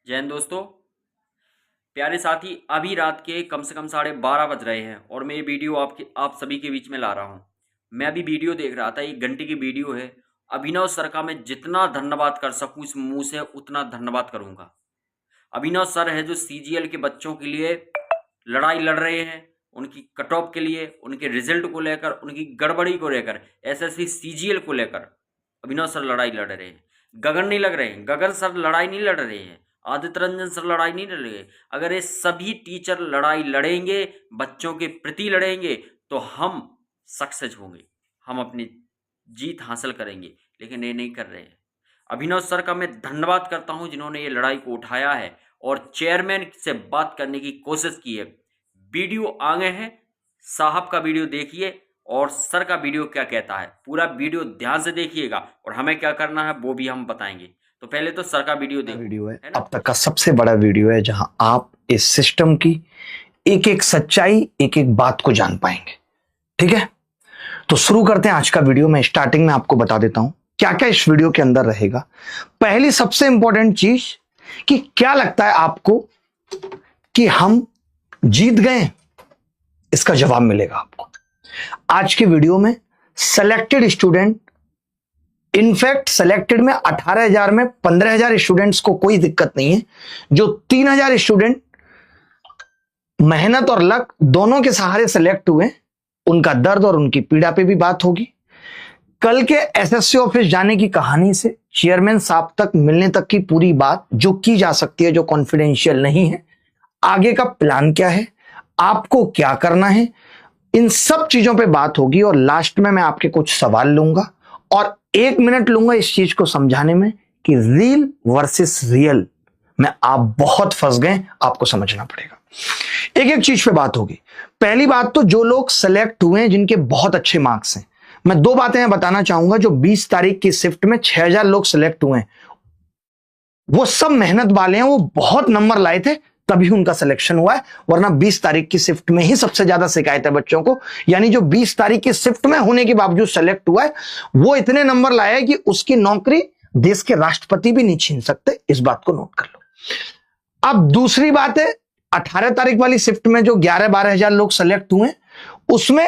जय हिंद दोस्तों। प्यारे साथी, अभी रात के कम से कम 12:30 बज रहे हैं और मैं ये वीडियो आप सभी के बीच में ला रहा हूँ। मैं अभी वीडियो देख रहा था, 1 घंटे की वीडियो है। अभिनव सर का मैं जितना धन्यवाद कर सकूँ इस मुंह से उतना धन्यवाद करूँगा। अभिनव सर है जो सीजीएल के बच्चों के लिए लड़ाई लड़ रहे हैं, उनकी कट ऑफ के लिए, उनके रिजल्ट को लेकर, उनकी गड़बड़ी को लेकर, एसएससी सीजीएल को लेकर अभिनव सर लड़ाई लड़ रहे हैं। गगन नहीं लग रहे हैं, गगन सर लड़ाई नहीं लड़ रहे हैं, आदित्य रंजन सर लड़ाई नहीं लड़ रहे हैं। अगर ये सभी टीचर लड़ाई लड़ेंगे, बच्चों के प्रति लड़ेंगे, तो हम सक्सेस होंगे, हम अपनी जीत हासिल करेंगे। लेकिन ये नहीं कर रहे हैं। अभिनव सर का मैं धन्यवाद करता हूं जिन्होंने ये लड़ाई को उठाया है और चेयरमैन से बात करने की कोशिश की है। वीडियो आ गए हैं, साहब का वीडियो देखिए और सर का वीडियो क्या कहता है। पूरा वीडियो ध्यान से देखिएगा और हमें क्या करना है वो भी हम बताएंगे। तो पहले तो सर का वीडियो देखो। वीडियो है ना? अब तक का सबसे बड़ा वीडियो है जहां आप इस सिस्टम की एक एक सच्चाई, एक एक बात को जान पाएंगे। ठीक है, तो शुरू करते हैं आज का वीडियो। मैं स्टार्टिंग में आपको बता देता हूं क्या क्या इस वीडियो के अंदर रहेगा। पहली सबसे इंपॉर्टेंट चीज कि क्या लगता है आपको कि हम जीत गए, इसका जवाब मिलेगा आपको आज के वीडियो में। सेलेक्टेड स्टूडेंट, इनफैक्ट सेलेक्टेड में 18,000 में 15,000 स्टूडेंट्स को कोई दिक्कत नहीं है। जो 3,000 स्टूडेंट मेहनत और लक दोनों के सहारे सेलेक्ट हुए, उनका दर्द और उनकी पीड़ा पे भी बात होगी। कल के एसएससी ऑफिस जाने की कहानी से चेयरमैन साहब तक मिलने तक की पूरी बात जो की जा सकती है, जो कॉन्फिडेंशियल नहीं है, आगे का प्लान क्या है, आपको क्या करना है, इन सब चीजों पे बात होगी। और लास्ट में मैं आपके कुछ सवाल लूंगा और 1 मिनट लूंगा इस चीज को समझाने में कि रियल वर्सेस रियल में आप बहुत फंस गए, आपको समझना पड़ेगा। एक एक चीज पे बात होगी। पहली बात तो जो लोग सेलेक्ट हुए हैं जिनके बहुत अच्छे मार्क्स हैं, मैं 2 बातें बताना चाहूंगा। जो 20 तारीख की शिफ्ट में 6,000 लोग सेलेक्ट हुए हैं, वो सब मेहनत वाले हैं, वो बहुत नंबर लाए थे तभी उनका सिलेक्शन हुआ है। वरना 20 तारीख की शिफ्ट में ही सबसे ज्यादा शिकायत है बच्चों को। यानी जो 20 तारीख की शिफ्ट में होने के बावजूद सेलेक्ट हुआ है, वो इतने नंबर लाया है कि उसकी नौकरी देश के राष्ट्रपति भी नहीं छीन सकते। इस बात को नोट कर लो। अब दूसरी बात है, 18 तारीख वाली शिफ्ट में जो 11-12 हजार लोग सेलेक्ट हुए, उसमें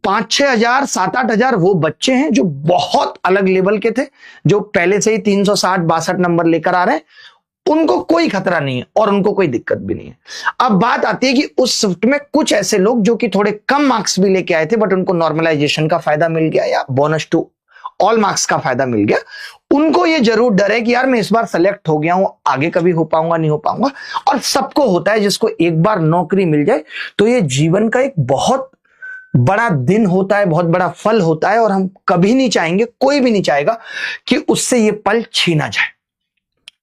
5-6 हजार, 7-8 हजार वो बच्चे हैं जो बहुत अलग लेवल के थे, जो पहले से ही 360-62 नंबर लेकर आ रहे हैं। उनको कोई खतरा नहीं है और उनको कोई दिक्कत भी नहीं है। अब बात आती है कि उस शिफ्ट में कुछ ऐसे लोग जो कि थोड़े कम मार्क्स भी लेके आए थे, बट उनको नॉर्मलाइजेशन का फायदा मिल गया या बोनस टू ऑल मार्क्स का फायदा मिल गया। उनको ये जरूर डर है कि यार मैं इस बार सेलेक्ट हो गया हूं, आगे कभी हो पाऊंगा नहीं हो पाऊंगा। और सबको होता है, जिसको एक बार नौकरी मिल जाए तो ये जीवन का एक बहुत बड़ा दिन होता है, बहुत बड़ा फल होता है। और हम कभी नहीं चाहेंगे, कोई भी नहीं चाहेगा कि उससे ये पल छीना जाए।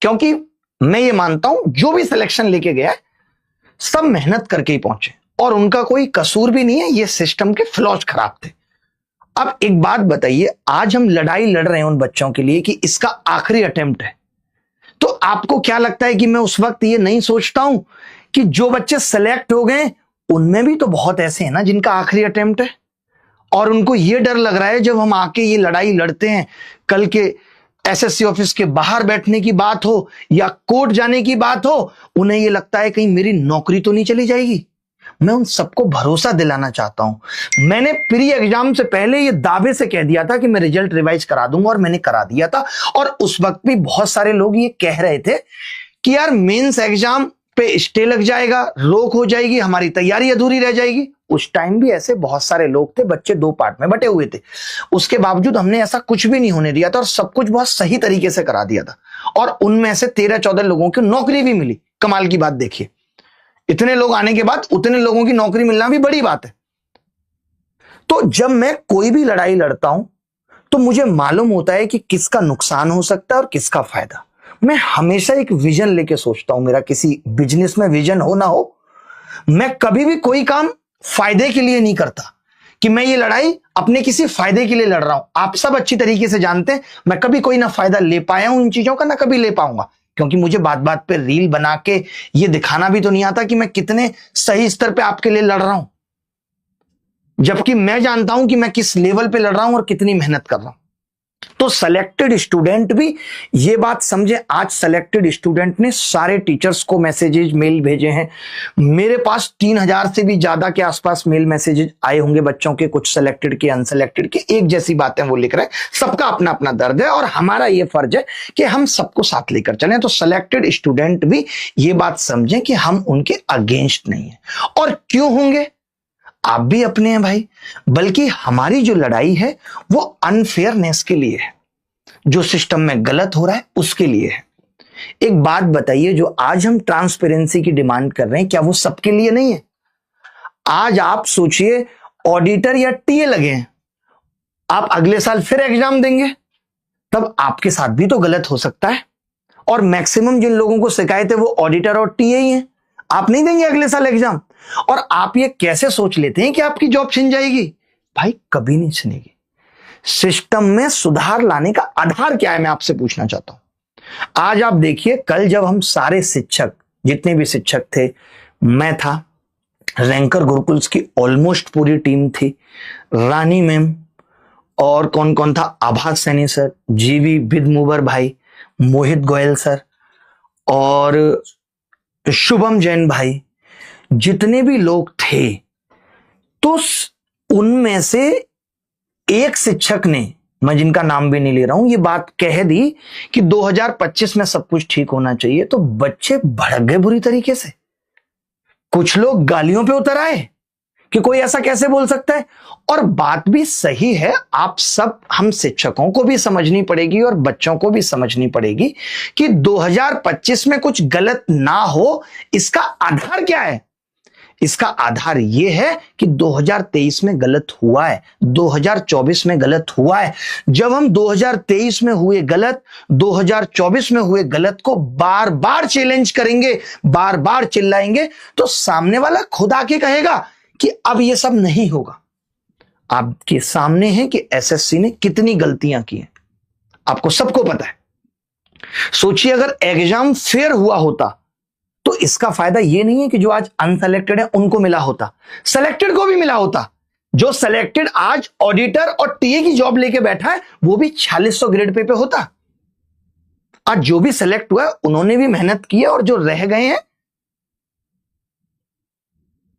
क्योंकि मैं ये मानता हूं जो भी सिलेक्शन लेके गया है सब मेहनत करके ही पहुंचे और उनका कोई कसूर भी नहीं है, ये सिस्टम के फ्लॉज खराब थे। अब एक बात बताइए, आज हम लड़ाई लड़ रहे हैं उन बच्चों के लिए कि इसका आखिरी अटेम्प्ट है, तो आपको क्या लगता है कि मैं उस वक्त ये नहीं सोचता हूं कि जो बच्चे सेलेक्ट हो गए उनमें भी तो बहुत ऐसे हैं ना जिनका आखिरी अटेम्प्ट है और उनको ये डर लग रहा है जब हम आके ये लड़ाई लड़ते हैं, कल के एसएससी ऑफिस के बाहर बैठने की बात हो या कोर्ट जाने की बात हो, उन्हें यह लगता है कहीं मेरी नौकरी तो नहीं चली जाएगी। मैं उन सबको भरोसा दिलाना चाहता हूं। मैंने प्री एग्जाम से पहले यह दावे से कह दिया था कि मैं रिजल्ट रिवाइज करा दूंगा और मैंने करा दिया था। और उस वक्त भी बहुत सारे लोग ये कह रहे थे कि यार मेंस एग्जाम पे स्टे लग जाएगा, रोक हो जाएगी, हमारी तैयारी अधूरी रह जाएगी। उस टाइम भी ऐसे बहुत सारे लोग थे, बच्चे 2 पार्ट में बटे हुए थे। उसके बावजूद हमने ऐसा कुछ भी नहीं होने दिया था और सब कुछ बहुत सही तरीके से करा दिया था। और उनमें से 13-14 लोगों की नौकरी भी मिली। कमाल की बात देखिए, इतने लोग आने के बाद उतने लोगों की नौकरी मिलना भी बड़ी बात है। तो जब मैं कोई भी लड़ाई लड़ता हूं तो मुझे मालूम होता है कि किसका नुकसान हो सकता है और किसका फायदा। मैं हमेशा एक विजन लेके सोचता हूं। मेरा किसी बिजनेस में विजन हो ना हो, मैं कभी भी कोई काम फायदे के लिए नहीं करता कि मैं ये लड़ाई अपने किसी फायदे के लिए लड़ रहा हूं। आप सब अच्छी तरीके से जानते हैं मैं कभी कोई ना फायदा ले पाया हूं इन चीजों का, ना कभी ले पाऊंगा। क्योंकि मुझे बात बात पे रील बना के ये दिखाना भी तो नहीं आता कि मैं कितने सही स्तर पे आपके लिए लड़ रहा हूं, जबकि मैं जानता हूं कि मैं किस लेवल पे लड़ रहा हूं और कितनी मेहनत कर रहा हूं। तो सेलेक्टेड स्टूडेंट भी ये बात समझे। आज सेलेक्टेड स्टूडेंट ने सारे टीचर्स को मैसेजेस मेल भेजे हैं। मेरे पास 3000 से भी ज्यादा के आसपास मेल मैसेजेस आए होंगे बच्चों के, कुछ सेलेक्टेड के, अनसेलेक्टेड के, एक जैसी बातें वो लिख रहे हैं। सबका अपना अपना दर्द है और हमारा ये फर्ज है कि हम सबको साथ लेकर चलें। तो सेलेक्टेड स्टूडेंट भी ये बात समझें कि हम उनके अगेंस्ट नहीं है। और क्यों होंगे, आप भी अपने हैं भाई, बल्कि हमारी जो लड़ाई है वो अनफेयरनेस के लिए है, जो सिस्टम में गलत हो रहा है उसके लिए है। एक बात बताइए, जो आज हम ट्रांसपेरेंसी की डिमांड कर रहे हैं, क्या वो सबके लिए नहीं है? आज आप सोचिए, ऑडिटर या टीए लगे हैं, आप अगले साल फिर एग्जाम देंगे, तब आपके साथ भी तो गलत हो सकता है। और मैक्सिमम जिन लोगों को शिकायत है वो ऑडिटर और टीए ही हैं। आप नहीं देंगे अगले साल एग्जाम, और आप ये कैसे सोच लेते हैं कि आपकी जॉब छिन जाएगी? भाई कभी नहीं छिनेगी। सिस्टम में सुधार लाने का आधार क्या है, मैं आपसे पूछना चाहता हूं। आज आप देखिए, कल जब हम सारे शिक्षक, जितने भी शिक्षक थे, मैं था, रैंकर गुरुकुल्स की ऑलमोस्ट पूरी टीम थी, रानी मैम, और कौन कौन था, आभास सैनी सर, जीवी बिदमुबर भाई, मोहित गोयल सर और शुभम जैन भाई, जितने भी लोग थे, तो उनमें से एक शिक्षक ने, मैं जिनका नाम भी नहीं ले रहा हूं, ये बात कह दी कि 2025 में सब कुछ ठीक होना चाहिए। तो बच्चे भड़क गए बुरी तरीके से। कुछ लोग गालियों पे उतर आए कि कोई ऐसा कैसे बोल सकता है। और बात भी सही है, आप सब, हम शिक्षकों को भी समझनी पड़ेगी और बच्चों को भी समझनी पड़ेगी कि 2025 में कुछ गलत ना हो। इसका आधार क्या है? इसका आधार यह है कि 2023 में गलत हुआ है, 2024 में गलत हुआ है। जब हम 2023 में हुए गलत, 2024 में हुए गलत को बार बार चैलेंज करेंगे, बार बार चिल्लाएंगे, तो सामने वाला खुद आके कहेगा कि अब यह सब नहीं होगा। आपके सामने है कि एसएससी ने कितनी गलतियां की हैं, आपको सबको पता है। सोचिए, अगर एग्जाम फेयर हुआ होता तो इसका फायदा यह नहीं है कि जो आज अनसेलेक्टेड है उनको मिला होता, सेलेक्टेड को भी मिला होता। जो सेलेक्टेड आज ऑडिटर और टीए की जॉब लेके बैठा है वो भी 4600 ग्रेड पे होता। आज जो भी सेलेक्ट हुआ है उन्होंने भी मेहनत की है, और जो रह गए हैं,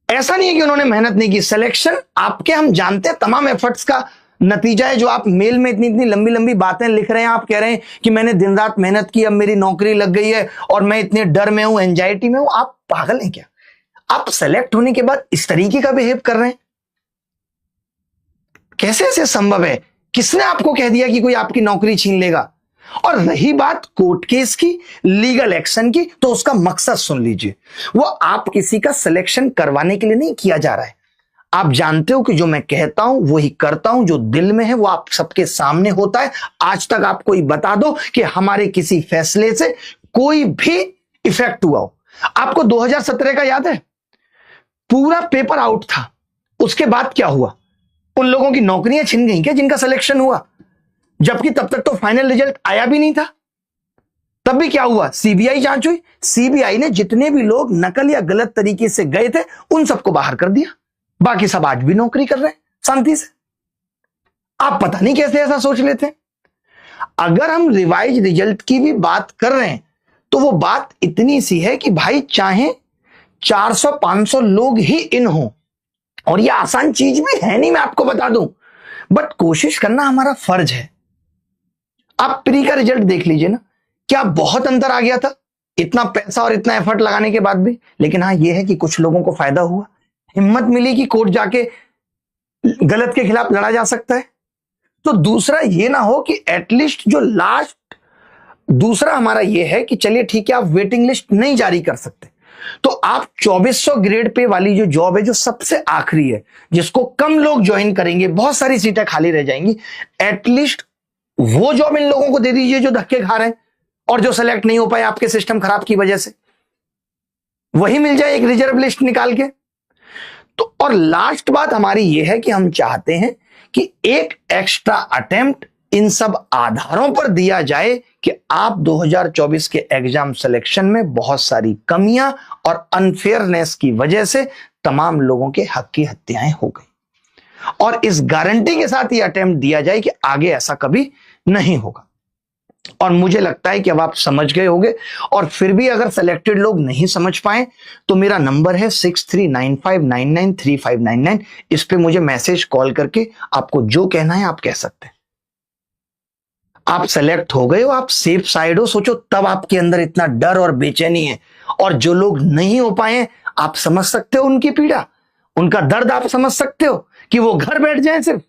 ऐसा नहीं है कि उन्होंने मेहनत नहीं की। सिलेक्शन आपके, हम जानते हैं, तमाम एफर्ट्स का नतीजा है। जो आप मेल में इतनी इतनी लंबी लंबी बातें लिख रहे हैं, आप कह रहे हैं कि मैंने दिन रात मेहनत की, अब मेरी नौकरी लग गई है और मैं इतने डर में हूं, एंजाइटी में हूं। आप पागल हैं क्या? आप सेलेक्ट होने के बाद इस तरीके का बिहेव कर रहे हैं, कैसे ऐसे संभव है? किसने आपको कह दिया कि कोई आपकी नौकरी छीन लेगा? और रही बात कोर्ट केस की, लीगल एक्शन की, तो उसका मकसद सुन लीजिए। वो आप किसी का सिलेक्शन करवाने के लिए नहीं किया जा रहा है। आप जानते हो कि जो मैं कहता हूं वही करता हूं, जो दिल में है वो आप सबके सामने होता है। आज तक आप कोई बता दो कि हमारे किसी फैसले से कोई भी इफेक्ट हुआ हो। आपको 2017 का याद है? पूरा पेपर आउट था, उसके बाद क्या हुआ? उन लोगों की नौकरियां छिन गई क्या जिनका सिलेक्शन हुआ? जबकि तब तक तो फाइनल रिजल्ट आया भी नहीं था। तब भी क्या हुआ? सीबीआई जांच हुई। सीबीआई ने जितने भी लोग नकल या गलत तरीके से गए थे उन सबको बाहर कर दिया। बाकी सब आज भी नौकरी कर रहे हैं शांति से। आप पता नहीं कैसे ऐसा सोच लेते हैं। अगर हम रिवाइज रिजल्ट की भी बात कर रहे हैं तो वो बात इतनी सी है कि भाई चाहे 400-500 लोग ही इन हो, और ये आसान चीज भी है नहीं, मैं आपको बता दूं, बट कोशिश करना हमारा फर्ज है। आप प्री का रिजल्ट देख लीजिए ना, क्या बहुत अंतर आ गया था इतना पैसा और इतना एफर्ट लगाने के बाद भी? लेकिन हाँ, यह है कि कुछ लोगों को फायदा हुआ, हिम्मत मिली कि कोर्ट जाके गलत के खिलाफ लड़ा जा सकता है। तो दूसरा ये ना हो कि एटलीस्ट जो लास्ट, दूसरा हमारा ये है कि चलिए ठीक है, आप वेटिंग लिस्ट नहीं जारी कर सकते, तो आप 2400 ग्रेड पे वाली जो जॉब है, जो सबसे आखिरी है, जिसको कम लोग ज्वाइन करेंगे, बहुत सारी सीटें खाली रह जाएंगी, एटलीस्ट वो जॉब इन लोगों को दे दीजिए जो धक्के खा रहे हैं और जो सेलेक्ट नहीं हो पाए आपके सिस्टम खराब की वजह से, वही मिल जाए एक रिजर्व लिस्ट निकाल के। तो और लास्ट बात हमारी यह है कि हम चाहते हैं कि एक एक्स्ट्रा अटेम्प्ट इन सब आधारों पर दिया जाए कि आप 2024 के एग्जाम सिलेक्शन में बहुत सारी कमियां और अनफेयरनेस की वजह से तमाम लोगों के हक की हत्याएं हो गई, और इस गारंटी के साथ ये अटेम्प्ट दिया जाए कि आगे ऐसा कभी नहीं होगा। और मुझे लगता है कि अब आप समझ गए होंगे। और फिर भी अगर सिलेक्टेड लोग नहीं समझ पाए तो मेरा नंबर है 6395993599। इस पे मुझे मैसेज कॉल करके आपको जो कहना है आप कह सकते हैं। आप सेलेक्ट हो गए हो, आप सेफ साइड हो, सोचो तब आपके अंदर इतना डर और बेचैनी है। और जो लोग नहीं हो पाए आप समझ सकते हो उनकी पीड़ा, उनका दर्द आप समझ सकते हो कि वो घर बैठ जाएं सिर्फ।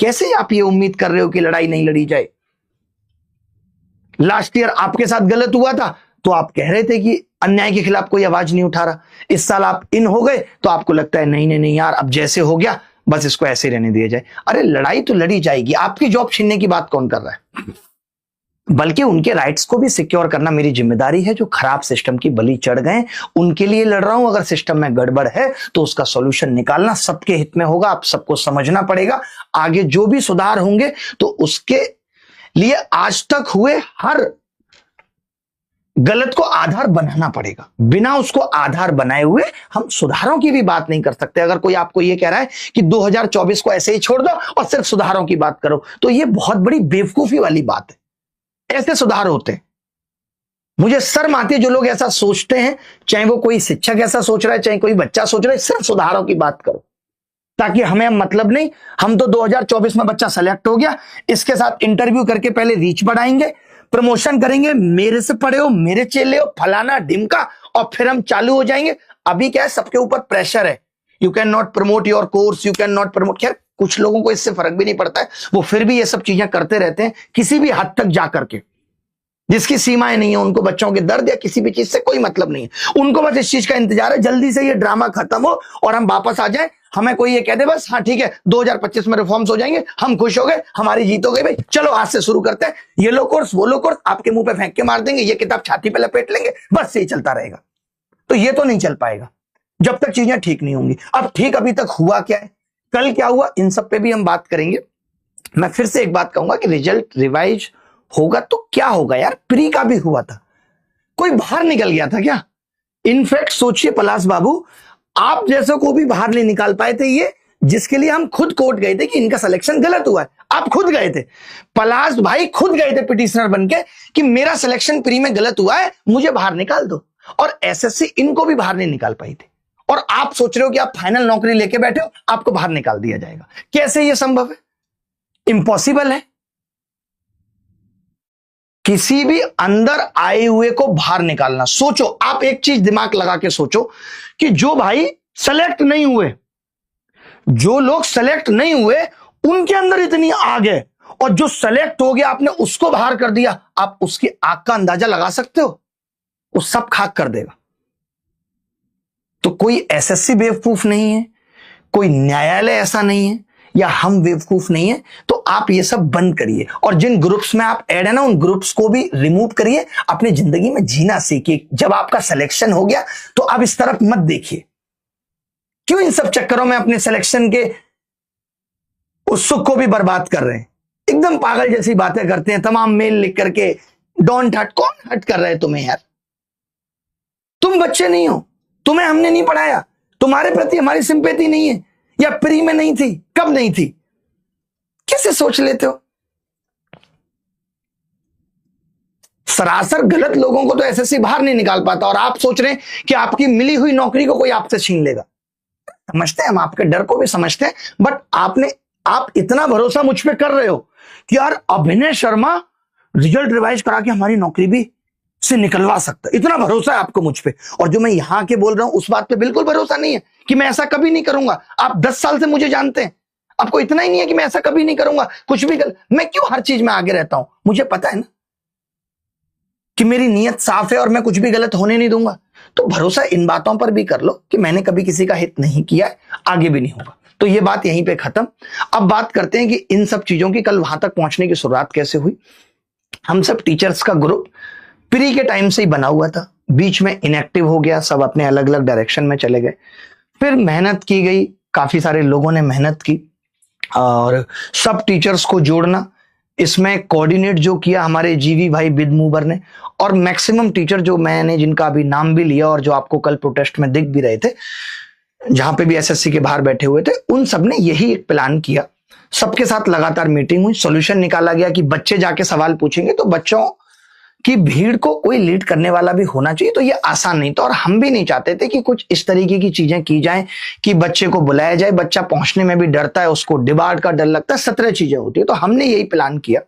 कैसे आप ये उम्मीद कर रहे हो कि लड़ाई नहीं लड़ी जाए? लास्ट ईयर आपके साथ गलत हुआ था तो आप कह रहे थे कि अन्याय के खिलाफ कोई आवाज नहीं उठा रहा। इस साल आप इन हो गए तो आपको लगता है नहीं नहीं नहीं यार, अब जैसे हो गया बस इसको ऐसे रहने दिया जाए। अरे लड़ाई तो लड़ी जाएगी। आपकी जॉब छीनने की बात कौन कर रहा है? बल्कि उनके राइट्स को भी सिक्योर करना मेरी जिम्मेदारी है। जो खराब सिस्टम की बलि चढ़ गए उनके लिए लड़ रहा हूं। अगर सिस्टम में गड़बड़ है तो उसका सॉल्यूशन निकालना सबके हित में होगा। आप सबको समझना पड़ेगा। आगे जो भी सुधार होंगे तो उसके लिए आज तक हुए हर गलत को आधार बनाना पड़ेगा। बिना उसको आधार बनाए हुए हम सुधारों की भी बात नहीं कर सकते। अगर कोई आपको यह कह रहा है कि 2024 को ऐसे ही छोड़ दो और सिर्फ सुधारों की बात करो तो यह बहुत बड़ी बेवकूफी वाली बात है। ऐसे सुधार होते हैं। मुझे शर्म आती है जो लोग ऐसा सोचते हैं, चाहे वो कोई शिक्षक ऐसा सोच रहा है, चाहे कोई बच्चा सोच रहा है। सिर्फ सुधारों की बात करो ताकि हमें मतलब नहीं। हम तो 2024 में बच्चा सेलेक्ट हो गया, इसके साथ इंटरव्यू करके पहले रीच बढ़ाएंगे, प्रमोशन करेंगे, मेरे से पढ़े हो, मेरे चेले हो, फलाना ढिमका, और फिर हम चालू हो जाएंगे। अभी क्या है, सबके ऊपर प्रेशर है। You can not promote your course, you can not promote. खैर कुछ लोगों को इससे फर्क भी नहीं पड़ता है, वो फिर भी ये सब चीजें करते रहते हैं किसी भी हद तक जाकर के। जिसकी सीमाएं नहीं है उनको बच्चों के दर्द या किसी भी चीज से कोई मतलब नहीं है। उनको बस इस चीज का इंतजार है जल्दी से ये ड्रामा खत्म हो और हम वापस आ जाएं। हमें कोई ये कह दे बस हाँ ठीक है 2025 में रिफॉर्म्स हो जाएंगे, हम खुश हो गए, हमारी जीत हो गई भाई, चलो आज से शुरू करते हैं। ये लो कोर्स वो लो कोर्स आपके मुंह पे फेंक के मार देंगे, ये किताब छाती पे लपेट लेंगे, बस यही चलता रहेगा। तो ये तो नहीं चल पाएगा जब तक चीजें ठीक नहीं होंगी। अब ठीक अभी तक हुआ क्या है, कल क्या हुआ, इन सब पे भी हम बात करेंगे। मैं फिर से एक बात कहूंगा कि रिजल्ट रिवाइज होगा तो क्या होगा यार, प्री का भी हुआ था, कोई बाहर निकल गया था क्या? इनफैक्ट सोचिए पलाश बाबू, आप जैसे को भी बाहर नहीं निकाल पाए थे ये, जिसके लिए हम खुद कोर्ट गए थे कि इनका सिलेक्शन गलत हुआ है। आप खुद गए थे, पलाश भाई खुद गए थे पिटिशनर बनके कि मेरा सिलेक्शन प्री में गलत हुआ है, मुझे बाहर निकाल दो। और एसएससी इनको भी बाहर नहीं निकाल पाई थी। और आप सोच रहे हो कि आप फाइनल नौकरी लेके बैठे हो, आपको बाहर निकाल दिया जाएगा। कैसे ये संभव है? इम्पॉसिबल है। किसी भी अंदर आए हुए को बाहर निकालना, सोचो आप एक चीज दिमाग लगा के सोचो कि जो भाई सेलेक्ट नहीं हुए, जो लोग सेलेक्ट नहीं हुए उनके अंदर इतनी आग है, और जो सेलेक्ट हो गया आपने उसको बाहर कर दिया। आप उसकी आग का अंदाजा लगा सकते हो, वो सब खाक कर देगा। तो कोई एसएससी बेवकूफ नहीं है, कोई न्यायालय ऐसा नहीं है, या हम बेवकूफ नहीं है। तो आप ये सब बंद करिए और जिन ग्रुप्स में आप ऐड है ना उन ग्रुप्स को भी रिमूव करिए। अपनी जिंदगी में जीना सीखिए। जब आपका सिलेक्शन हो गया तो अब इस तरफ मत देखिए। क्यों इन सब चक्करों में अपने सिलेक्शन के उस सुख को भी बर्बाद कर रहे हैं? एकदम पागल जैसी बातें करते हैं, तमाम मेल लिख करके डोंट हर्ट। कौन हर्ट कर रहा है तुम्हें यार? तुम बच्चे नहीं हो, तुम्हें हमने नहीं पढ़ाया, तुम्हारे प्रति हमारी सिंपैथी नहीं है, या प्री में नहीं थी, कब नहीं थी? कैसे सोच लेते हो? सरासर गलत लोगों को तो एसएससी बाहर नहीं निकाल पाता, और आप सोच रहे हैं कि आपकी मिली हुई नौकरी को कोई आपसे छीन लेगा। समझते हैं, हम आपके डर को भी समझते हैं, बट आप इतना भरोसा मुझ पे कर रहे हो कि यार अभिनय शर्मा रिजल्ट रिवाइज करा के हमारी नौकरी भी से निकलवा सकता है। इतना भरोसा है आपको मुझ पे, और जो मैं यहां के बोल रहा हूं उस बात पे बिल्कुल भरोसा नहीं है कि मैं ऐसा कभी नहीं करूंगा। आप 10 साल से मुझे जानते हैं, आपको इतना ही नहीं है कि मैं ऐसा कभी नहीं करूंगा कुछ भी मैं क्यों हर चीज में आगे रहता हूं? मुझे पता है ना कि मेरी नीयत साफ है और मैं कुछ भी गलत होने नहीं दूंगा। तो भरोसा इन बातों पर भी कर लो कि मैंने कभी किसी का हित नहीं किया है, आगे भी नहीं होगा। तो ये बात यहीं पे खत्म। अब बात करते हैं कि इन सब चीजों की कल वहां तक पहुंचने की शुरुआत कैसे हुई। हम सब टीचर्स का ग्रुप प्री के टाइम से ही बना हुआ था, बीच में इनएक्टिव हो गया, सब अपने अलग अलग डायरेक्शन में चले गए। फिर मेहनत की गई, काफी सारे लोगों ने मेहनत की, और सब टीचर्स को जोड़ना, इसमें कोऑर्डिनेट जो किया हमारे जीवी भाई बिद मूवर ने, और मैक्सिमम टीचर जो मैंने जिनका अभी नाम भी लिया और जो आपको कल प्रोटेस्ट में दिख भी रहे थे, जहां पे भी एसएससी के बाहर बैठे हुए थे, उन सब ने यही एक प्लान किया। सबके साथ लगातार मीटिंग हुई, सॉल्यूशन निकाला गया कि बच्चे जाके सवाल पूछेंगे तो बच्चों की भीड़ को कोई लीड करने वाला भी होना चाहिए। तो ये आसान नहीं था और हम भी नहीं चाहते थे कि कुछ इस तरीके की चीजें की जाएं कि बच्चे को बुलाया जाए, बच्चा पहुंचने में भी डरता है, उसको डिबार्ड का डर लगता है, 17 चीजें होती है। तो हमने यही प्लान किया।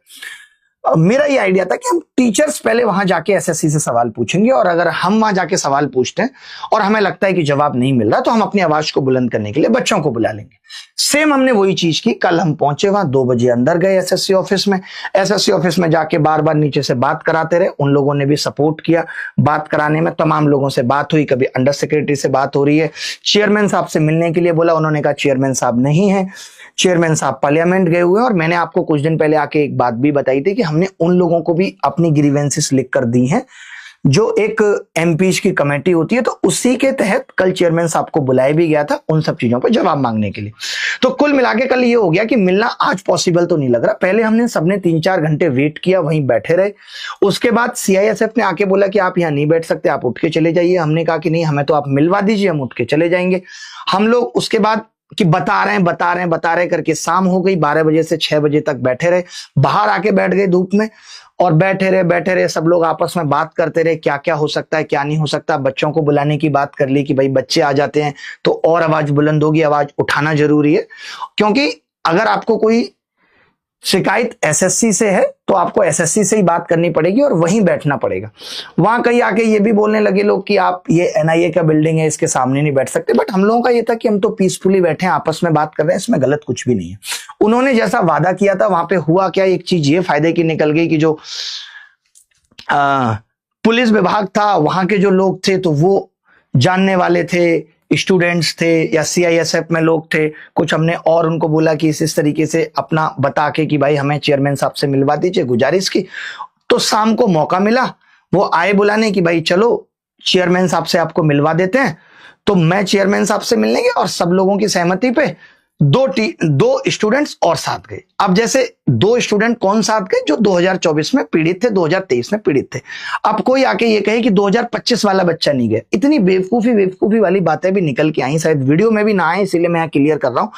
मेरा ये आइडिया था कि हम टीचर्स पहले वहां जाके एसएससी से सवाल पूछेंगे और अगर हम वहां जाके सवाल पूछते हैं और हमें लगता है कि जवाब नहीं मिल रहा तो हम अपनी आवाज को बुलंद करने के लिए बच्चों को बुला लेंगे। सेम हमने वही चीज की। कल हम पहुंचे वहां, 2 बजे अंदर गए एसएससी ऑफिस में। एसएससी ऑफिस में जाके बार बार नीचे से बात कराते रहे, उन लोगों ने भी सपोर्ट किया बात कराने में। तमाम लोगों से बात हुई, कभी अंडर सेक्रेटरी से बात हो रही है, चेयरमैन साहब से मिलने के लिए बोला, उन्होंने कहा चेयरमैन साहब नहीं है, चेयरमैन साहब पार्लियामेंट गए हुए हैं। और मैंने आपको कुछ दिन पहले आके एक बात भी बताई थी कि हमने उन लोगों को भी अपनी ग्रीवेंसेस लिख कर दी हैं जो एक एमपीज की कमेटी होती है। तो उसी के तहत कल चेयरमैन साहब को बुलाया भी गया था उन सब चीजों पर जवाब मांगने के लिए। तो कुल मिला के कल ये हो गया कि मिलना आज पॉसिबल तो नहीं लग रहा। पहले हमने सबने 3-4 घंटे वेट किया, वहीं बैठे रहे। उसके बाद सीआईएसएफ ने आके बोला कि आप यहाँ नहीं बैठ सकते, आप उठ के चले जाइए। हमने कहा कि नहीं, हमें तो आप मिलवा दीजिए, हम उठ के चले जाएंगे। हम लोग उसके बाद कि बता रहे करके शाम हो गई। 12 बजे से 6 बजे तक बैठे रहे, बाहर आके बैठ गए धूप में और बैठे रहे। सब लोग आपस में बात करते रहे क्या क्या हो सकता है, क्या नहीं हो सकता। बच्चों को बुलाने की बात कर ली कि भाई बच्चे आ जाते हैं तो और आवाज बुलंद होगी, आवाज उठाना जरूरी है। क्योंकि अगर आपको कोई शिकायत एसएससी से है तो आपको एसएससी से ही बात करनी पड़ेगी और वहीं बैठना पड़ेगा। वहां कहीं आके ये भी बोलने लगे लोग कि आप ये एनआईए का बिल्डिंग है, इसके सामने नहीं बैठ सकते। बट हम लोगों का ये था कि हम तो पीसफुली बैठे हैं, आपस में बात कर रहे हैं, इसमें गलत कुछ भी नहीं है। उन्होंने जैसा वादा किया था वहां पे हुआ क्या, एक चीज ये फायदे की निकल गई कि जो पुलिस विभाग था वहां के जो लोग थे तो वो जानने वाले थे, स्टूडेंट्स थे या सीआईएसएफ में लोग थे कुछ। हमने और उनको बोला कि इस तरीके से अपना बता के कि भाई हमें चेयरमैन साहब से मिलवा दीजिए, गुजारिश की। तो शाम को मौका मिला, वो आए बुलाने की भाई चलो चेयरमैन साहब से आपको मिलवा देते हैं। तो मैं चेयरमैन साहब से मिलने गया और सब लोगों की सहमति पे दो स्टूडेंट्स और साथ गए। अब जैसे 2 स्टूडेंट कौन साथ गए, जो 2024 में पीड़ित थे, 2023 में पीड़ित थे। अब कोई आके ये कहे कि 2025 वाला बच्चा नहीं गया। इतनी बेवकूफी वाली बातें भी निकल के आई, शायद वीडियो में भी ना आए, इसीलिए मैं क्लियर कर रहा हूं।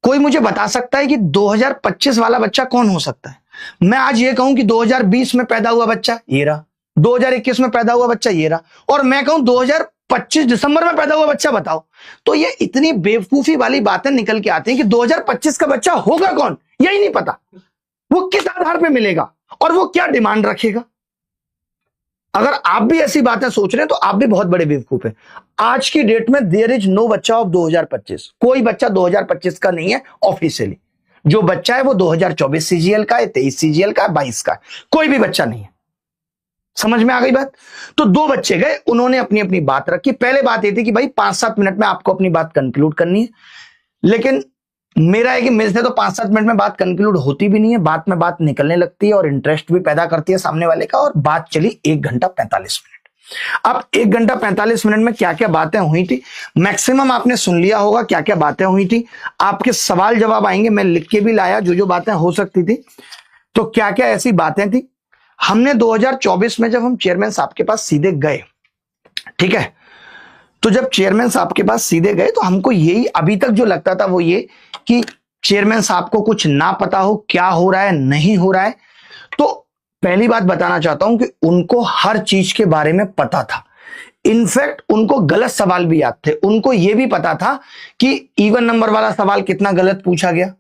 कोई मुझे बता सकता है कि 2025 वाला बच्चा कौन हो सकता है? मैं आज ये कहूं कि 2020 में पैदा हुआ बच्चा ये रहा, 2021 में पैदा हुआ बच्चा ये रहा, और मैं कहूं 2025 दिसंबर में पैदा हुआ बच्चा बताओ। तो ये इतनी बेवकूफी वाली बातें निकल के आती हैं कि 2025 का बच्चा होगा कौन यही नहीं पता, वो किस आधार पे मिलेगा और वो क्या डिमांड रखेगा। अगर आप भी ऐसी बातें सोच रहे हैं तो आप भी बहुत बड़े बेवकूफ हैं। आज की डेट में देयर इज नो बच्चा ऑफ 2025। कोई बच्चा 2025 का नहीं है ऑफिशियली। जो बच्चा है वो 2024 सीजीएल का है, 23 सीजीएल का है, 22 का है, कोई भी बच्चा नहीं है। समझ में आ गई बात? तो 2 बच्चे गए, उन्होंने अपनी अपनी बात रखी। पहले बात यह थी कि भाई 5-7 मिनट में आपको अपनी बात कंक्लूड करनी है, लेकिन मेरा है कि मेरे से तो 5-7 मिनट में बात कंक्लूड होती भी नहीं है। बात में बात निकलने लगती है और इंटरेस्ट भी पैदा करती है सामने वाले का, और बात चली 1 घंटा 45 मिनट। अब 1 घंटा 45 मिनट में क्या क्या बातें हुई थी मैक्सिमम आपने सुन लिया होगा। क्या क्या बातें हुई थी, आपके सवाल जवाब आएंगे, मैं लिख के भी लाया जो जो बातें हो सकती थी। तो क्या क्या ऐसी बातें थी, हमने 2024 में जब हम चेयरमैन साहब के पास सीधे गए, ठीक है, तो जब चेयरमैन साहब के पास सीधे गए तो हमको यही अभी तक जो लगता था वो ये कि चेयरमैन साहब को कुछ ना पता हो क्या हो रहा है नहीं हो रहा है। तो पहली बात बताना चाहता हूं कि उनको हर चीज के बारे में पता था। इनफैक्ट उनको गलत सवाल भी याद थे। उनको यह भी पता था कि इवन नंबर वाला सवाल कितना गलत पूछा गया,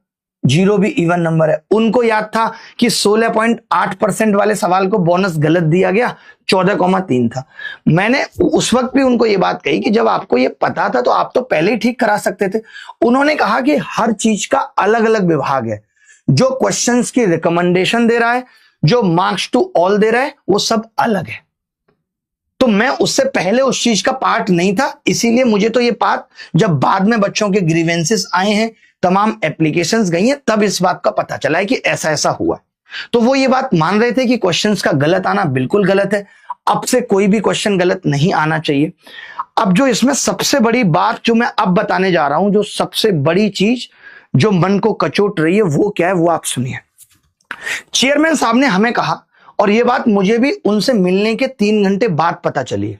0 भी इवन नंबर है। उनको याद था कि 16.8% वाले सवाल को बोनस गलत दिया गया, 14,3 था। मैंने उस वक्त भी उनको ये बात कही कि जब आपको ये पता था तो आप तो पहले ही ठीक करा सकते थे। उन्होंने कहा कि हर चीज का अलग अलग विभाग है, जो क्वेश्चंस की रिकमेंडेशन दे रहा है, जो मार्क्स टू ऑल दे रहा है, वो सब अलग है। तो मैं उससे पहले उस चीज का पार्ट नहीं था, इसीलिए मुझे तो ये बात जब बाद में बच्चों के ग्रीवेंसेस आए हैं, तमाम एप्लीकेशंस गई हैं, तब इस बात का पता चला है कि ऐसा ऐसा हुआ। तो वो ये बात मान रहे थे कि क्वेश्चंस का गलत आना बिल्कुल गलत है, अब से कोई भी क्वेश्चन गलत नहीं आना चाहिए। अब जो इसमें सबसे बड़ी बात जो मैं अब बताने जा रहा हूं, जो सबसे बड़ी चीज जो मन को कचोट रही है वो क्या है, वो आप सुनिए। चेयरमैन साहब ने हमें कहा, और ये बात मुझे भी उनसे मिलने के 3 घंटे बाद पता चली है,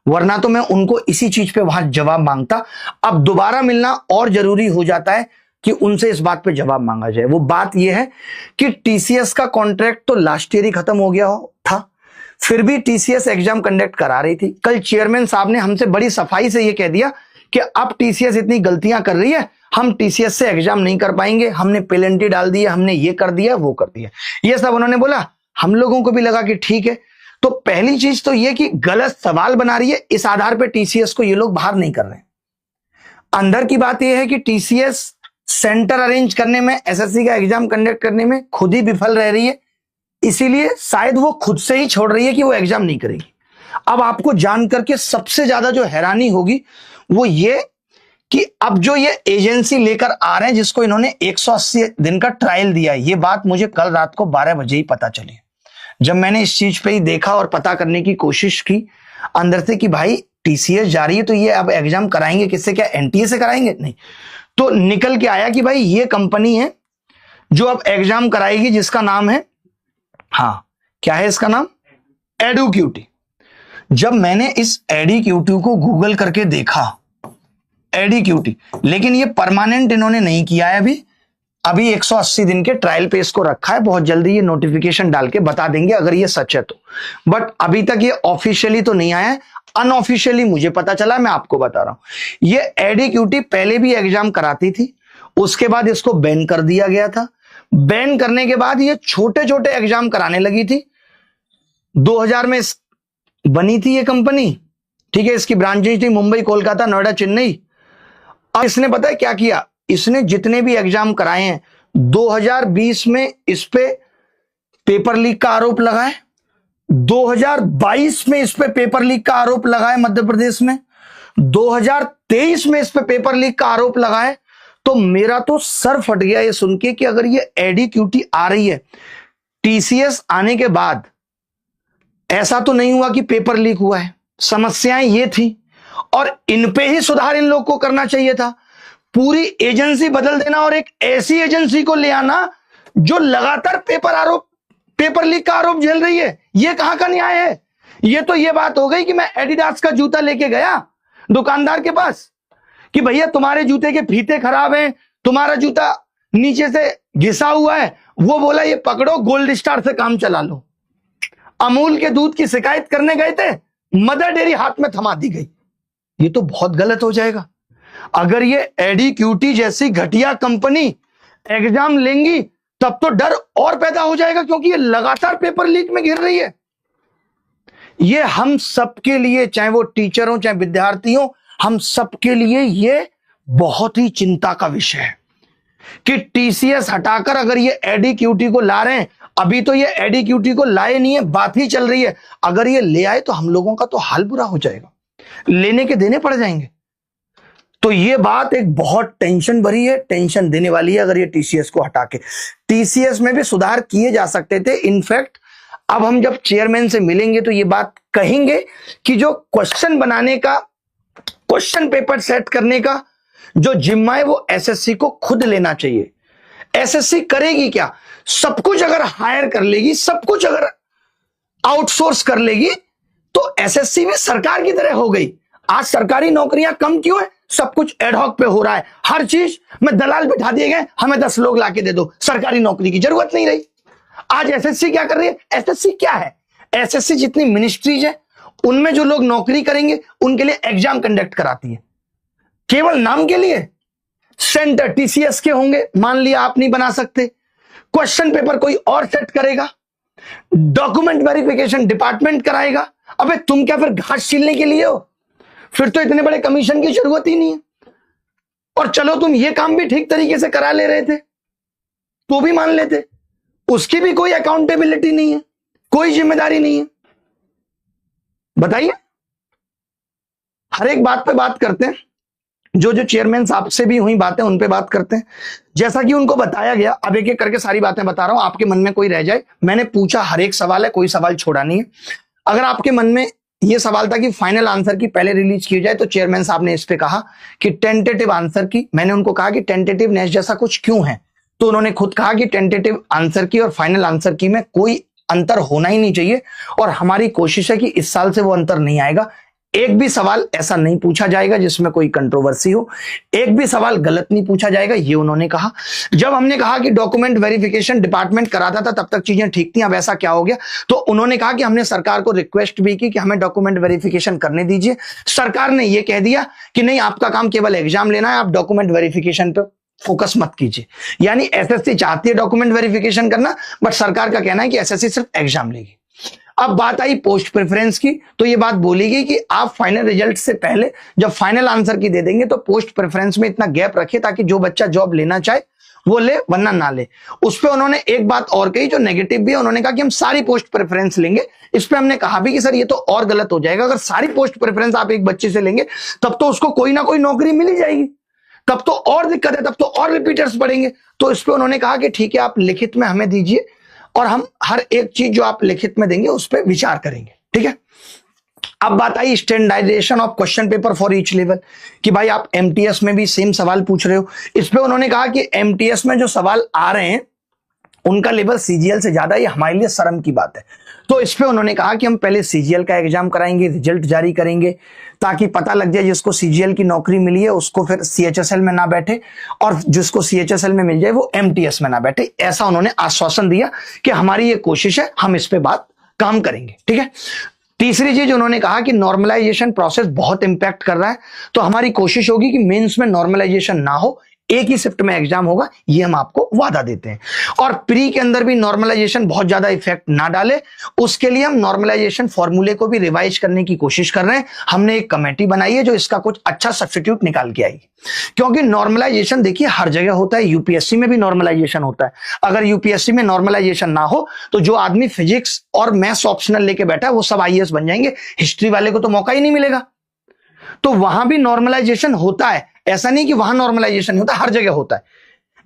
वरना तो मैं उनको इसी चीज पे वहां जवाब मांगता। अब दोबारा मिलना और जरूरी हो जाता है, कि उनसे इस बात पे जवाब मांगा जाए। वो बात यह है कि टीसीएस का कॉन्ट्रैक्ट तो लास्ट ईयर ही खत्म हो गया था, फिर भी टीसीएस एग्जाम कंडक्ट करा रही थी। कल चेयरमैन साहब ने हमसे बड़ी सफाई से यह कह दिया कि अब टीसीएस इतनी गलतियां कर रही है, हम टीसीएस से एग्जाम नहीं कर पाएंगे, हमने पेनल्टी डाल दी है, हमने ये कर दिया वो कर दिया, ये सब उन्होंने बोला। हम लोगों को भी लगा कि ठीक है। तो पहली चीज तो ये कि गलत सवाल बना रही है, इस आधार पर टीसीएस को ये लोग बाहर नहीं कर रहे। अंदर की बात यह है कि टीसीएस सेंटर अरेंज करने में, एसएससी का एग्जाम कंडक्ट करने में खुद ही विफल रह रही है, इसीलिए शायद वो खुद से ही छोड़ रही है कि वो एग्जाम नहीं करेगी। अब आपको जानकर के सबसे ज्यादा जो हैरानी होगी वो ये कि अब जो ये एजेंसी लेकर आ रहे हैं, जिसको इन्होंने 180 दिन का ट्रायल दिया है, ये बात मुझे कल रात को 12 बजे ही पता चली। जब मैंने इस चीज पे ही देखा और पता करने की कोशिश की अंदर से कि भाई टीसीएस जा रही है तो ये अब एग्जाम कराएंगे किससे, क्या एनटीए से कराएंगे? नहीं। तो निकल के आया कि भाई ये कंपनी है जो अब एग्जाम कराएगी, जिसका नाम है, हाँ क्या है इसका नाम, एडुक्यूटी। जब मैंने इस एडुक्यूटी को गूगल करके देखा, एडुक्यूटी, लेकिन ये परमानेंट इन्होंने नहीं किया है अभी 180 दिन के ट्रायल पे इसको रखा है। बहुत जल्दी ये नोटिफिकेशन डाल के बता देंगे अगर ये सच है तो, बट अभी तक ये ऑफिशियली तो नहीं आया है, अनऑफिशियली मुझे पता चला, मैं आपको बता रहा हूं। ये एडुक्यूटी पहले भी एग्जाम कराती थी, उसके बाद इसको बैन कर दिया गया था। बैन करने के बाद ये छोटे छोटे एग्जाम कराने लगी थी। 2000 में बनी थी ये कंपनी, ठीक है, इसकी ब्रांचेज थी मुंबई, कोलकाता, नोएडा, चेन्नई। अब इसने पता है क्या किया, इसने जितने भी एग्जाम कराए हैं 2020 में इस पे पेपर लीक का आरोप लगाए, 2022 में इस पे पेपर लीक का आरोप लगाए मध्य प्रदेश में, 2023 में इस पे पेपर लीक का आरोप लगाए। तो मेरा तो सर फट गया ये सुन के कि अगर ये एडुक्यूटी आ रही है, टीसीएस आने के बाद ऐसा तो नहीं हुआ कि पेपर लीक हुआ है, समस्याएं ये थी और इन पे ही सुधार इन लोग को करना चाहिए था। पूरी एजेंसी बदल देना और एक ऐसी एजेंसी को ले आना जो लगातार पेपर लीक का आरोप झेल रही है, ये कहां का न्याय है? ये तो ये बात हो गई कि मैं एडिडास का जूता लेके गया दुकानदार के पास कि भैया तुम्हारे जूते के फीते खराब हैं, तुम्हारा जूता नीचे से घिसा हुआ है, वो बोला ये पकड़ो गोल्ड स्टार से काम चला लो। अमूल के दूध की शिकायत करने गए थे, मदर डेयरी हाथ में थमा दी गई। ये तो बहुत गलत हो जाएगा। अगर ये एडुक्यूटी जैसी घटिया कंपनी एग्जाम लेंगी तब तो डर और पैदा हो जाएगा, क्योंकि ये लगातार पेपर लीक में घिर रही है। ये हम सबके लिए, चाहे वो टीचर हो चाहे विद्यार्थी हो, हम सबके लिए ये बहुत ही चिंता का विषय है कि टीसीएस हटाकर अगर ये एडुक्यूटी को ला रहे हैं, अभी तो ये एडुक्यूटी को लाए नहीं है, बात ही चल रही है। अगर ये ले आए तो हम लोगों का तो हाल बुरा हो जाएगा, लेने के देने पड़ जाएंगे। तो ये बात एक बहुत टेंशन भरी है, टेंशन देने वाली है। अगर ये टीसीएस को हटा के, टीसीएस में भी सुधार किए जा सकते थे। इनफैक्ट अब हम जब चेयरमैन से मिलेंगे तो ये बात कहेंगे कि जो क्वेश्चन बनाने का, क्वेश्चन पेपर सेट करने का जो जिम्मा है वो एसएससी को खुद लेना चाहिए। एसएससी करेगी क्या? सब कुछ अगर हायर कर लेगी, सब कुछ अगर आउटसोर्स कर लेगी तो एसएससी भी सरकार की तरह हो गई। आज सरकारी नौकरियां कम क्यों है? सब कुछ एडहॉक पे हो रहा है, हर चीज में दलाल बिठा दिए गए, हमें 10 लोग लाके दे दो, सरकारी नौकरी की जरूरत नहीं रही। आज एसएससी क्या कर रही है? एसएससी क्या है? एसएससी जितनी मिनिस्ट्रीज है उनमें जो लोग नौकरी करेंगे उनके लिए एग्जाम कंडक्ट कराती है, केवल नाम के लिए। सेंटर टीसीएस के होंगे, मान लिया आप नहीं बना सकते, क्वेश्चन पेपर कोई और सेट करेगा, डॉक्यूमेंट वेरिफिकेशन डिपार्टमेंट कराएगा। अबे तुम क्या फिर घास छीलने के लिए हो? फिर तो इतने बड़े कमीशन की जरूरत ही नहीं है। और चलो तुम ये काम भी ठीक तरीके से करा ले रहे थे तो भी मान लेते, उसकी भी कोई अकाउंटेबिलिटी नहीं है, कोई जिम्मेदारी नहीं है। बताइए, हर एक बात पे बात करते हैं, जो जो चेयरमैन साहब से भी हुई बातें उन पे बात करते हैं, जैसा कि उनको बताया गया। अब एक एक करके सारी बातें बता रहा हूं, आपके मन में कोई रह जाए, मैंने पूछा हर एक सवाल है, कोई सवाल छोड़ा नहीं है। अगर आपके मन में ये सवाल था कि फाइनल आंसर की पहले रिलीज की जाए, तो चेयरमैन साहब ने इस पे कहा कि टेंटेटिव आंसर की। मैंने उनको कहा कि टेंटेटिवनेस जैसा कुछ क्यों है, तो उन्होंने खुद कहा कि टेंटेटिव आंसर की और फाइनल आंसर की में कोई अंतर होना ही नहीं चाहिए, और हमारी कोशिश है कि इस साल से वो अंतर नहीं आएगा। एक भी सवाल ऐसा नहीं पूछा जाएगा जिसमें कोई कंट्रोवर्सी हो, एक भी सवाल गलत नहीं पूछा जाएगा, ये उन्होंने कहा। जब हमने कहा कि डॉक्यूमेंट वेरिफिकेशन डिपार्टमेंट कराता था तब तक चीजें ठीक थी, अब ऐसा क्या हो गया, तो उन्होंने कहा कि हमने सरकार को रिक्वेस्ट भी की कि हमें डॉक्यूमेंट वेरिफिकेशन करने दीजिए। सरकार ने यह कह दिया कि नहीं, आपका काम केवल एग्जाम लेना है, आप डॉक्यूमेंट वेरिफिकेशन पे फोकस मत कीजिए। यानी एसएससी चाहती है डॉक्यूमेंट वेरिफिकेशन करना, बट सरकार का कहना है कि एसएससी सिर्फ एग्जाम लेगी। अब बात आई पोस्ट प्रेफरेंस की, तो ये बात बोली गई कि आप फाइनल रिजल्ट से पहले जब फाइनल आंसर की दे देंगे तो पोस्ट प्रेफरेंस में इतना गैप रखिए ताकि जो बच्चा जॉब लेना चाहे वो ले, वरना ना ले। उस पर उन्होंने एक बात और कही जो नेगेटिव भी है, उन्होंने कहा कि हम सारी पोस्ट प्रेफरेंस लेंगे। इस पे हमने कहा भी कि सर ये तो और गलत हो जाएगा, अगर सारी पोस्ट प्रेफरेंस आप एक बच्चे से लेंगे तब तो उसको कोई ना कोई नौकरी मिल ही जाएगी, तब तो और दिक्कत है, तब तो और रिपीटर्स बढ़ेंगे। तो इस पे उन्होंने कहा कि ठीक है, आप लिखित में हमें दीजिए और हम हर एक चीज जो आप लिखित में देंगे उस पर विचार करेंगे, ठीक है। अब बात आई standardisation of question paper for each level, कि भाई आप एमटीएस में भी सेम सवाल पूछ रहे हो। इस पे उन्होंने कहा कि एमटीएस में जो सवाल आ रहे हैं उनका लेवल सीजीएल से ज्यादा, ये हमारे लिए शर्म की बात है। तो इस पे उन्होंने कहा कि हम पहले सीजीएल का एग्जाम कराएंगे, रिजल्ट जारी करेंगे, ताकि पता लग जाए जिसको सीजीएल की नौकरी मिली है उसको फिर सीएचएसएल में ना बैठे, और जिसको सीएचएसएल में मिल जाए वो एमटीएस में ना बैठे। ऐसा उन्होंने आश्वासन दिया कि हमारी ये कोशिश है, हम इस पे बात काम करेंगे, ठीक है। तीसरी चीज उन्होंने कहा कि नॉर्मलाइजेशन प्रोसेस बहुत इंपैक्ट कर रहा है, तो हमारी कोशिश होगी कि मेंस में नॉर्मलाइजेशन ना हो, एक ही शिफ्ट में एग्जाम होगा, ये हम आपको वादा देते हैं। और प्री के अंदर भी नॉर्मलाइजेशन बहुत ज्यादा इफेक्ट ना डाले, उसके लिए हम नॉर्मलाइजेशन फॉर्मूले को भी रिवाइज करने की कोशिश कर रहे हैं। हमने एक कमेटी बनाई है जो इसका कुछ अच्छा सब्स्टिट्यूट निकाल के आएगी, क्योंकि नॉर्मलाइजेशन देखिए हर जगह होता है, यूपीएससी में भी नॉर्मलाइजेशन होता है। अगर यूपीएससी में नॉर्मलाइजेशन ना हो तो जो आदमी फिजिक्स और मैथ्स ऑप्शनल लेके बैठा है वो सब आईएएस बन जाएंगे, हिस्ट्री वाले को तो मौका ही नहीं मिलेगा। तो वहां भी नॉर्मलाइजेशन होता है, ऐसा नहीं कि वहां नॉर्मलाइजेशन होता है, हर जगह होता है,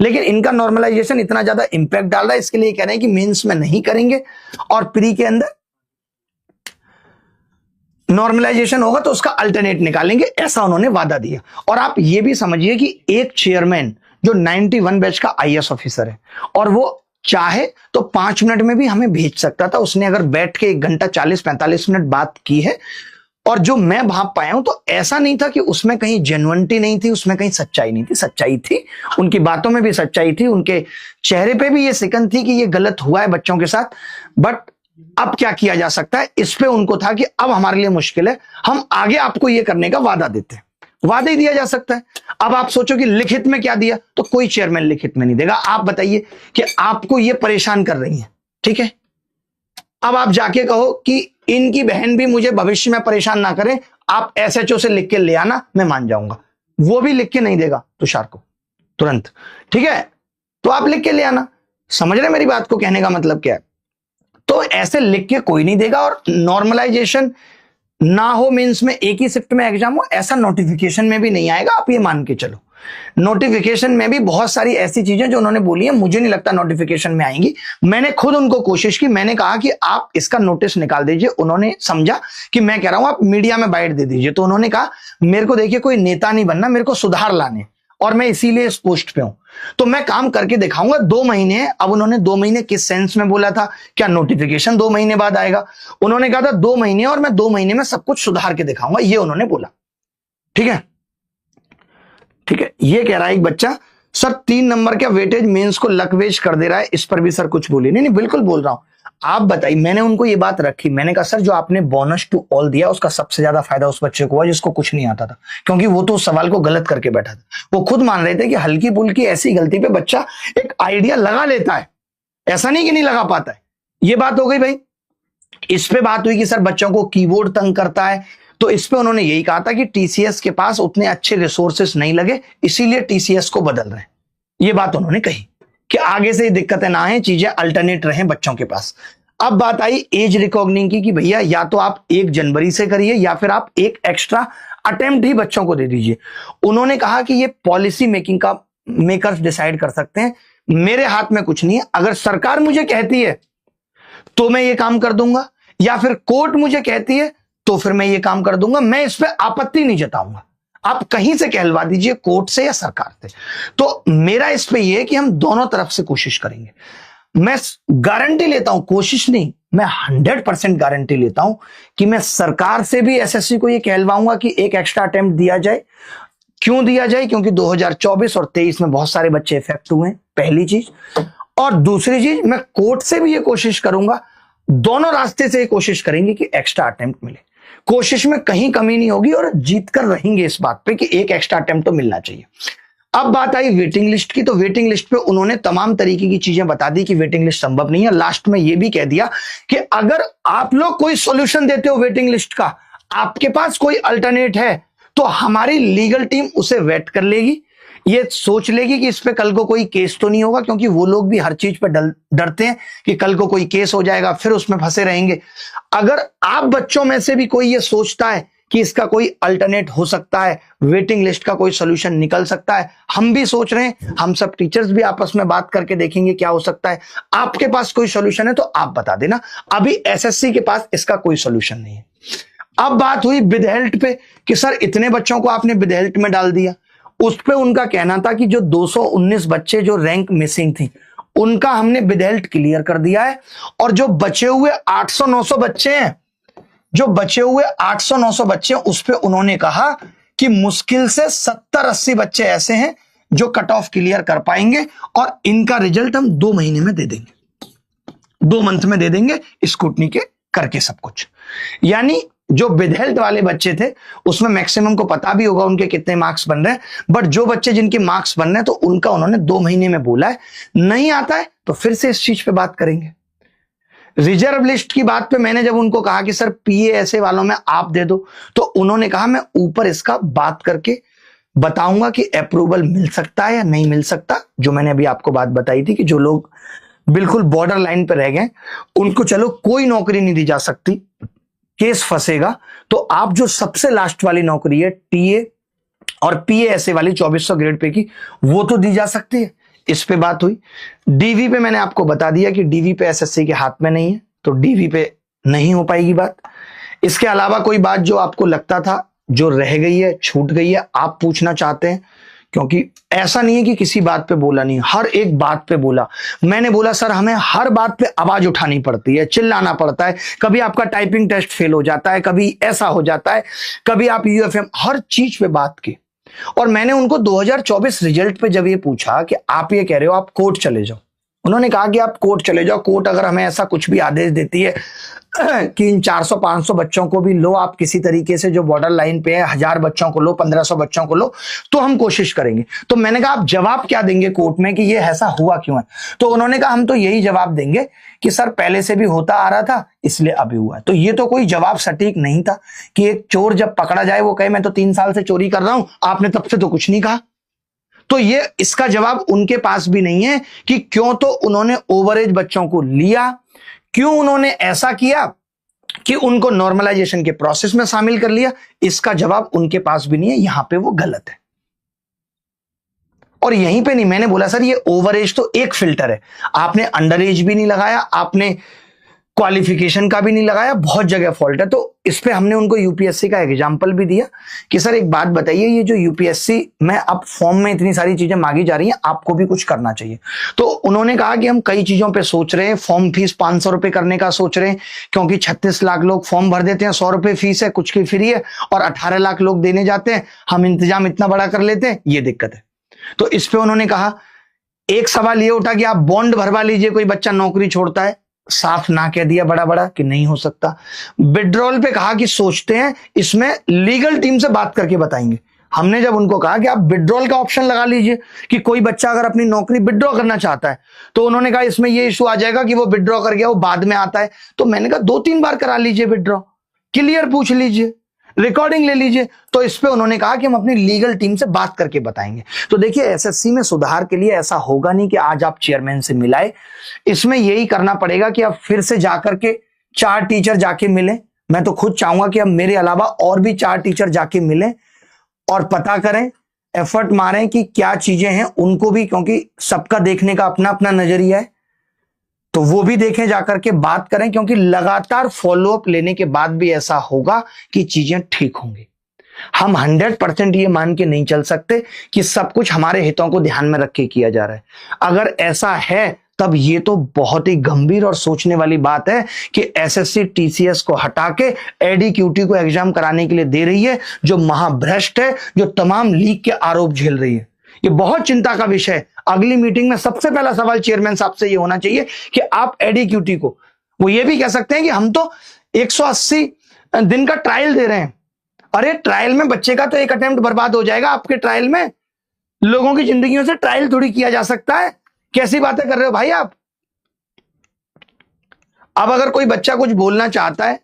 लेकिन इनका नॉर्मलाइजेशन इतना ज्यादा इंपैक्ट डाल रहा है, इसके लिए कह रहे हैं कि मेंस में नहीं करेंगे और प्री के अंदर नॉर्मलाइजेशन होगा तो उसका अल्टरनेट निकालेंगे, ऐसा उन्होंने वादा दिया। और आप ये भी समझिए कि एक चेयरमैन जो 91 बैच का आईएएस ऑफिसर है और वो चाहे तो 5 मिनट में भी हमें भेज सकता था, उसने अगर बैठ के 1 घंटा 40-45 मिनट बात की है, और जो मैं भाप पाया हूं तो ऐसा नहीं था कि उसमें कहीं जेन्युइनिटी नहीं थी, उसमें कहीं सच्चाई नहीं थी, सच्चाई थी, उनकी बातों में भी सच्चाई थी, उनके चेहरे पे भी ये सिकन थी कि ये गलत हुआ है बच्चों के साथ, बट अब क्या किया जा सकता है, इस पे उनको था कि अब हमारे लिए मुश्किल है, हम आगे आपको ये करने का वादा देते हैं, वादा ही दिया जा सकता है। अब आप सोचो कि लिखित में क्या दिया, तो कोई चेयरमैन लिखित में नहीं देगा। आप बताइए कि आपको ये परेशान कर रही है, ठीक है, अब आप जाके कहो कि इनकी बहन भी मुझे भविष्य में परेशान ना करे, आप एसएचओ से लिख के ले आना, मैं मान जाऊंगा। वो भी लिख के नहीं देगा तुषार को तुरंत, ठीक है, तो आप लिख के ले आना। समझ रहे मेरी बात को, कहने का मतलब क्या है? तो ऐसे लिख के कोई नहीं देगा। और नॉर्मलाइजेशन ना हो, मींस में एक ही शिफ्ट में एग्जाम हो, ऐसा नोटिफिकेशन में भी नहीं आएगा, आप ये मान के चलो। नोटिफिकेशन में भी बहुत सारी ऐसी चीजें जो उन्होंने बोली है, मुझे नहीं लगता नोटिफिकेशन में आएंगी। मैंने खुद उनको कोशिश की, मैंने कहा कि आप इसका नोटिस निकाल दीजिए। उन्होंने समझा कि मैं कह रहा हूं आप मीडिया में बाइट दे दीजिए, तो उन्होंने कहा मेरे को देखिए कोई नेता नहीं बनना, मेरे को सुधार लाने, और मैं इसीलिए इस पोस्ट पे हूं, तो मैं काम करके दिखाऊंगा। 2 महीने, अब उन्होंने 2 महीने किस सेंस में बोला था, क्या नोटिफिकेशन 2 महीने बाद आएगा? उन्होंने कहा था 2 महीने, और मैं 2 महीने में सब कुछ सुधार के दिखाऊंगा, ये उन्होंने बोला, ठीक है, ठीक है। ये कह रहा है एक बच्चा, सर 3 नंबर का वेटेज मेंस को लकवेज कर दे रहा है, इस पर भी सर कुछ बोलिए। नहीं, बिल्कुल बोल रहा हूं, आप बताइए। मैंने उनको ये बात रखी, मैंने कहा सर जो आपने बोनस टू ऑल दिया उसका सबसे ज्यादा फायदा उस बच्चे को हुआ जिसको कुछ नहीं आता था, क्योंकि वो तो उस सवाल को गलत करके बैठा था। वो खुद मान रहे थे कि हल्की फुल्की ऐसी गलती पे बच्चा एक आइडिया लगा लेता है, ऐसा नहीं कि नहीं लगा पाता है। ये बात हो गई भाई। इस पे बात हुई कि सर बच्चों को कीबोर्ड तंग करता है, तो इस पे उन्होंने यही कहा था कि टीसीएस के पास उतने अच्छे रिसोर्सेस नहीं लगे, इसीलिए टीसीएस को बदल रहे हैं। ये बात उन्होंने कही कि आगे से दिक्कतें ना आए, चीजें अल्टरनेट रहें बच्चों के पास। अब बात आई एज रिकॉग्निंग की कि भैया या तो आप 1 जनवरी से करिए या फिर आप एक एक्स्ट्रा अटेम्प्ट ही बच्चों को दे दीजिए। उन्होंने कहा कि ये पॉलिसी मेकिंग का मेकर्स डिसाइड कर सकते हैं, मेरे हाथ में कुछ नहीं है। अगर सरकार मुझे कहती है तो मैं ये काम कर दूंगा, या फिर कोर्ट मुझे कहती है तो फिर मैं ये काम कर दूंगा, मैं इस पे आपत्ति नहीं जताऊंगा। आप कहीं से कहलवा दीजिए, कोर्ट से या सरकार से। तो मेरा इस पे ये है कि हम दोनों तरफ से कोशिश करेंगे। मैं गारंटी लेता हूं, कोशिश नहीं, मैं 100% गारंटी लेता हूं कि मैं सरकार से भी एसएससी को यह कहलवाऊंगा कि एक एक्स्ट्रा अटेम्प्ट दिया जाए। क्यों दिया जाए? क्योंकि 2024 और 23 में बहुत सारे बच्चे इफेक्ट हुए हैं, पहली चीज। और दूसरी चीज, मैं कोर्ट से भी ये कोशिश करूंगा, दोनों रास्ते से ये कोशिश करेंगे कि एक्स्ट्रा अटेम्प्ट मिले। कोशिश में कहीं कमी नहीं होगी और जीत कर रहेंगे इस बात पे कि एक एक्स्ट्रा अटेम्प्ट तो मिलना चाहिए। अब बात आई वेटिंग लिस्ट की, तो वेटिंग लिस्ट पे उन्होंने तमाम तरीके की चीजें बता दी कि वेटिंग लिस्ट संभव नहीं है। लास्ट में ये भी कह दिया कि अगर आप लोग कोई सॉल्यूशन देते हो वेटिंग लिस्ट का, आपके पास कोई अल्टरनेट है, तो हमारी लीगल टीम उसे वेट कर लेगी, ये सोच लेगी कि इस पे कल को कोई केस तो नहीं होगा, क्योंकि वो लोग भी हर चीज पे डरते हैं कि कल को कोई केस हो जाएगा, फिर उसमें फंसे रहेंगे। अगर आप बच्चों में से भी कोई ये सोचता है कि इसका कोई अल्टरनेट हो सकता है, वेटिंग लिस्ट का कोई सोल्यूशन निकल सकता है, हम भी सोच रहे हैं, हम सब टीचर्स भी आपस में बात करके देखेंगे क्या हो सकता है। आपके पास कोई सोल्यूशन है तो आप बता देना। अभी एसएससी के पास इसका कोई सोल्यूशन नहीं है। अब बात हुई विद हेल्थ पे कि सर इतने बच्चों को आपने विद हेल्थ में डाल दिया। उस पे उनका कहना था कि जो 219 बच्चे जो रैंक मिसिंग थी, उनका हमने विद हेल्थ क्लियर कर दिया है। और जो बचे हुए 800-900 बच्चे हैं, जो बचे हुए 800-900 बच्चे हैं, उस पे उन्होंने कहा कि मुश्किल से 70-80 बच्चे ऐसे हैं जो कट ऑफ क्लियर कर पाएंगे और इनका रिजल्ट हम 2 महीने में दे देंगे, 2 मंथ में दे देंगे, स्क्रूटनी के करके सब कुछ। यानी जो विद हेल्थ वाले बच्चे थे उसमें मैक्सिमम को पता भी होगा उनके कितने मार्क्स बन रहे हैं, बट जो बच्चे जिनके मार्क्स बन रहे हैं तो उनका उन्होंने 2 महीने में बोला है। नहीं आता है तो फिर से इस चीज पे बात करेंगे। रिजर्व लिस्ट की बात पे मैंने जब उनको कहा कि सर पीए ऐसे वालों में आप दे दो, तो उन्होंने कहा मैं ऊपर इसका बात करके बताऊंगा कि अप्रूवल मिल सकता है या नहीं मिल सकता। जो मैंने अभी आपको बात बताई थी कि जो लोग बिल्कुल बॉर्डर लाइन पे रह गए उनको चलो कोई नौकरी नहीं दी जा सकती, केस फंसेगा, तो आप जो सबसे लास्ट वाली नौकरी है टीए और पीए ऐसे वाली 2400 ग्रेड पे की, वो तो दी जा सकती है। इस पे बात हुई। डीवी पे मैंने आपको बता दिया कि डीवी पे एसएससी के हाथ में नहीं है, तो डीवी पे नहीं हो पाएगी बात। इसके अलावा कोई बात जो आपको लगता था जो रह गई है, छूट गई है, आप पूछना चाहते हैं, क्योंकि ऐसा नहीं है कि किसी बात पे बोला नहीं, हर एक बात पे बोला। मैंने बोला सर हमें हर बात पे आवाज उठानी पड़ती है, चिल्लाना पड़ता है, कभी आपका टाइपिंग टेस्ट फेल हो जाता है, कभी ऐसा हो जाता है, कभी आप यूएफएम, हर चीज पे बात की। और मैंने उनको 2024 रिजल्ट पे जब ये पूछा कि आप ये कह रहे हो आप कोर्ट चले जाओ, उन्होंने कहा कि आप कोर्ट चले जाओ, कोर्ट अगर हमें ऐसा कुछ भी आदेश देती है कि इन 400-500 बच्चों को भी लो आप किसी तरीके से, जो बॉर्डर लाइन पे है, 1000 बच्चों को लो, 1500 बच्चों को लो, तो हम कोशिश करेंगे। तो मैंने कहा आप जवाब क्या देंगे कोर्ट में कि ये ऐसा हुआ क्यों है? तो उन्होंने कहा हम तो यही जवाब देंगे कि सर पहले से भी होता आ रहा था इसलिए अभी हुआ है। तो ये तो कोई जवाब सटीक नहीं था कि एक चोर जब पकड़ा जाए वो कहे मैं तो 3 साल से चोरी कर रहा हूं, आपने तब से तो कुछ नहीं कहा। तो ये इसका जवाब उनके पास भी नहीं है कि क्यों तो उन्होंने ओवरेज बच्चों को लिया, क्यों उन्होंने ऐसा किया कि उनको नॉर्मलाइजेशन के प्रोसेस में शामिल कर लिया, इसका जवाब उनके पास भी नहीं है। यहां पे वो गलत है। और यहीं पे नहीं, मैंने बोला सर ये ओवरेज तो एक फिल्टर है, आपने अंडर एज भी नहीं लगाया, आपने क्वालिफिकेशन का भी नहीं लगाया, बहुत जगह फॉल्ट है। तो इस पे हमने उनको यूपीएससी का एग्जाम्पल भी दिया कि सर एक बात बताइए, ये जो यूपीएससी में अब फॉर्म में इतनी सारी चीजें मांगी जा रही हैं, आपको भी कुछ करना चाहिए। तो उन्होंने कहा कि हम कई चीजों पे सोच रहे हैं, फॉर्म फीस 500 रुपए करने का सोच रहे हैं, क्योंकि 36 लाख लोग फॉर्म भर देते हैं, 100 रुपए फीस है, कुछ की फ्री है, और 18 लाख लोग देने जाते हैं, हम इंतजाम इतना बड़ा कर लेते हैं, ये दिक्कत है। तो इस पे उन्होंने कहा, एक सवाल ये उठा कि आप बॉन्ड भरवा लीजिए, कोई बच्चा नौकरी छोड़ता है, साफ ना कह दिया बड़ा बड़ा कि नहीं हो सकता। विड्रॉल पे कहा कि सोचते हैं, इसमें लीगल टीम से बात करके बताएंगे। हमने जब उनको कहा कि आप विड्रॉल का ऑप्शन लगा लीजिए कि कोई बच्चा अगर अपनी नौकरी विड्रॉ करना चाहता है, तो उन्होंने कहा इसमें ये इशू आ जाएगा कि वो विड्रॉ कर गया, वो बाद में आता है। तो मैंने कहा 2-3 बार करा लीजिए विड्रॉ, क्लियर पूछ लीजिए, रिकॉर्डिंग ले लीजिए। तो इस पे उन्होंने कहा कि हम अपनी लीगल टीम से बात करके बताएंगे। तो देखिए एसएससी में सुधार के लिए ऐसा होगा नहीं कि आज आप चेयरमैन से मिलाए, इसमें यही करना पड़ेगा कि अब फिर से जाकर के 4 टीचर जाके मिले। मैं तो खुद चाहूंगा कि अब मेरे अलावा और भी 4 टीचर जाके मिले और पता करें, एफर्ट मारें कि क्या चीजें हैं उनको भी, क्योंकि सबका देखने का अपना अपना नजरिया है, तो वो भी देखें, जाकर के बात करें, क्योंकि लगातार फॉलोअप लेने के बाद भी ऐसा होगा कि चीजें ठीक होंगी। हम 100% ये मान के नहीं चल सकते कि सब कुछ हमारे हितों को ध्यान में रख के किया जा रहा है। अगर ऐसा है तब ये तो बहुत ही गंभीर और सोचने वाली बात है कि एसएससी टीसीएस को हटा के एडीक्यूटी को एग्जाम कराने के लिए दे रही है, जो महाभ्रष्ट है, जो तमाम लीक के आरोप झेल रही है। ये बहुत चिंता का विषय है। अगली मीटिंग में सबसे पहला सवाल चेयरमैन साहब से ये होना चाहिए कि आप एडीक्यूटी को, वो ये भी कह सकते हैं कि हम तो 180 दिन का ट्रायल दे रहे हैं। अरे ट्रायल में बच्चे का तो एक अटेम्प्ट बर्बाद हो जाएगा, आपके ट्रायल में लोगों की जिंदगियों से ट्रायल थोड़ी किया जा सकता है। कैसी बातें कर रहे हो भाई आप। अब अगर कोई बच्चा कुछ बोलना चाहता है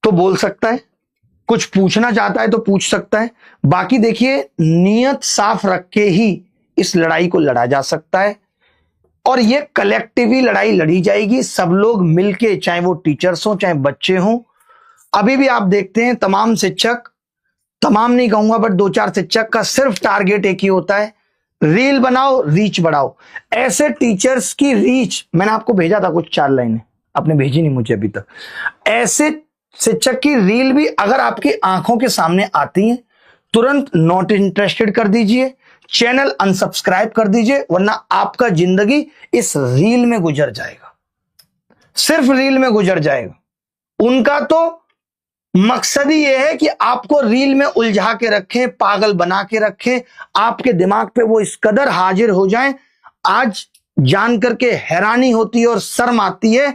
तो बोल सकता है, कुछ पूछना चाहता है तो पूछ सकता है। बाकी देखिए, नियत साफ रख के ही इस लड़ाई को लड़ा जा सकता है और ये कलेक्टिवली लड़ाई लड़ी जाएगी, सब लोग मिलके, चाहे वो टीचर्स हो चाहे बच्चे हों। अभी भी आप देखते हैं तमाम शिक्षक, तमाम नहीं कहूंगा बट 2-4 शिक्षक का सिर्फ टारगेट एक ही होता है, रील बनाओ, रीच बढ़ाओ। ऐसे टीचर्स की रीच, मैंने आपको भेजा था कुछ 4 लाइनें, आपने भेजी नहीं मुझे अभी तक। ऐसे शिक्षक की रील भी अगर आपकी आंखों के सामने आती है, तुरंत नॉट इंटरेस्टेड कर दीजिए, चैनल अनसब्सक्राइब कर दीजिए, वरना आपका जिंदगी इस रील में गुजर जाएगा, सिर्फ रील में गुजर जाएगा। उनका तो मकसद ही यह है कि आपको रील में उलझा के रखें, पागल बना के रखें, आपके दिमाग पे वो इस कदर हाजिर हो जाएं। आज जान करके हैरानी होती है और शर्म आती है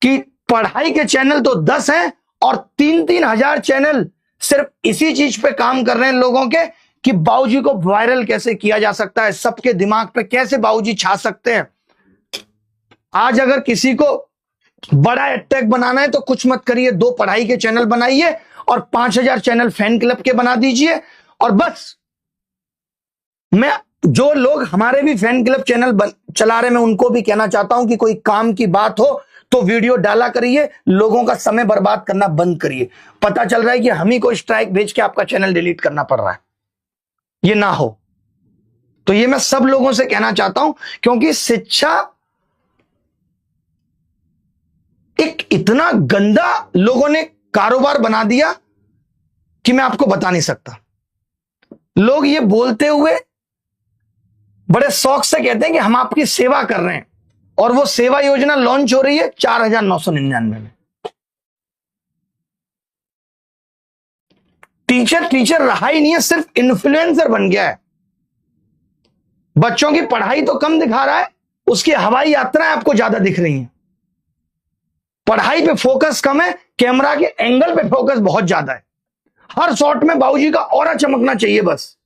कि पढ़ाई के चैनल तो 10 हैं और 3-3 हजार चैनल सिर्फ इसी चीज पे काम कर रहे हैं लोगों के कि बाबूजी को वायरल कैसे किया जा सकता है, सबके दिमाग पे कैसे बाबूजी छा सकते हैं। आज अगर किसी को बड़ा अटैक बनाना है तो कुछ मत करिए, 2 पढ़ाई के चैनल बनाइए और 5000 चैनल फैन क्लब के बना दीजिए। और बस मैं, जो लोग हमारे भी फैन क्लब चैनल चला रहे हैं, मैं उनको भी कहना चाहता हूं कि कोई काम की बात हो तो वीडियो डाला करिए, लोगों का समय बर्बाद करना बंद करिए। पता चल रहा है कि हम ही को स्ट्राइक भेज के आपका चैनल डिलीट करना पड़ रहा है, ये ना हो। तो ये मैं सब लोगों से कहना चाहता हूं, क्योंकि शिक्षा एक इतना गंदा लोगों ने कारोबार बना दिया कि मैं आपको बता नहीं सकता। लोग ये बोलते हुए बड़े शौक से कहते हैं कि हम आपकी सेवा कर रहे हैं, और वो सेवा योजना लॉन्च हो रही है 4999 में। टीचर रहा ही नहीं है, सिर्फ इन्फ्लुएंसर बन गया है। बच्चों की पढ़ाई तो कम दिखा रहा है, उसकी हवाई यात्राएं आपको ज्यादा दिख रही हैं। पढ़ाई पे फोकस कम है, कैमरा के एंगल पे फोकस बहुत ज्यादा है। हर शॉट में बाबूजी का ऑरा चमकना चाहिए बस।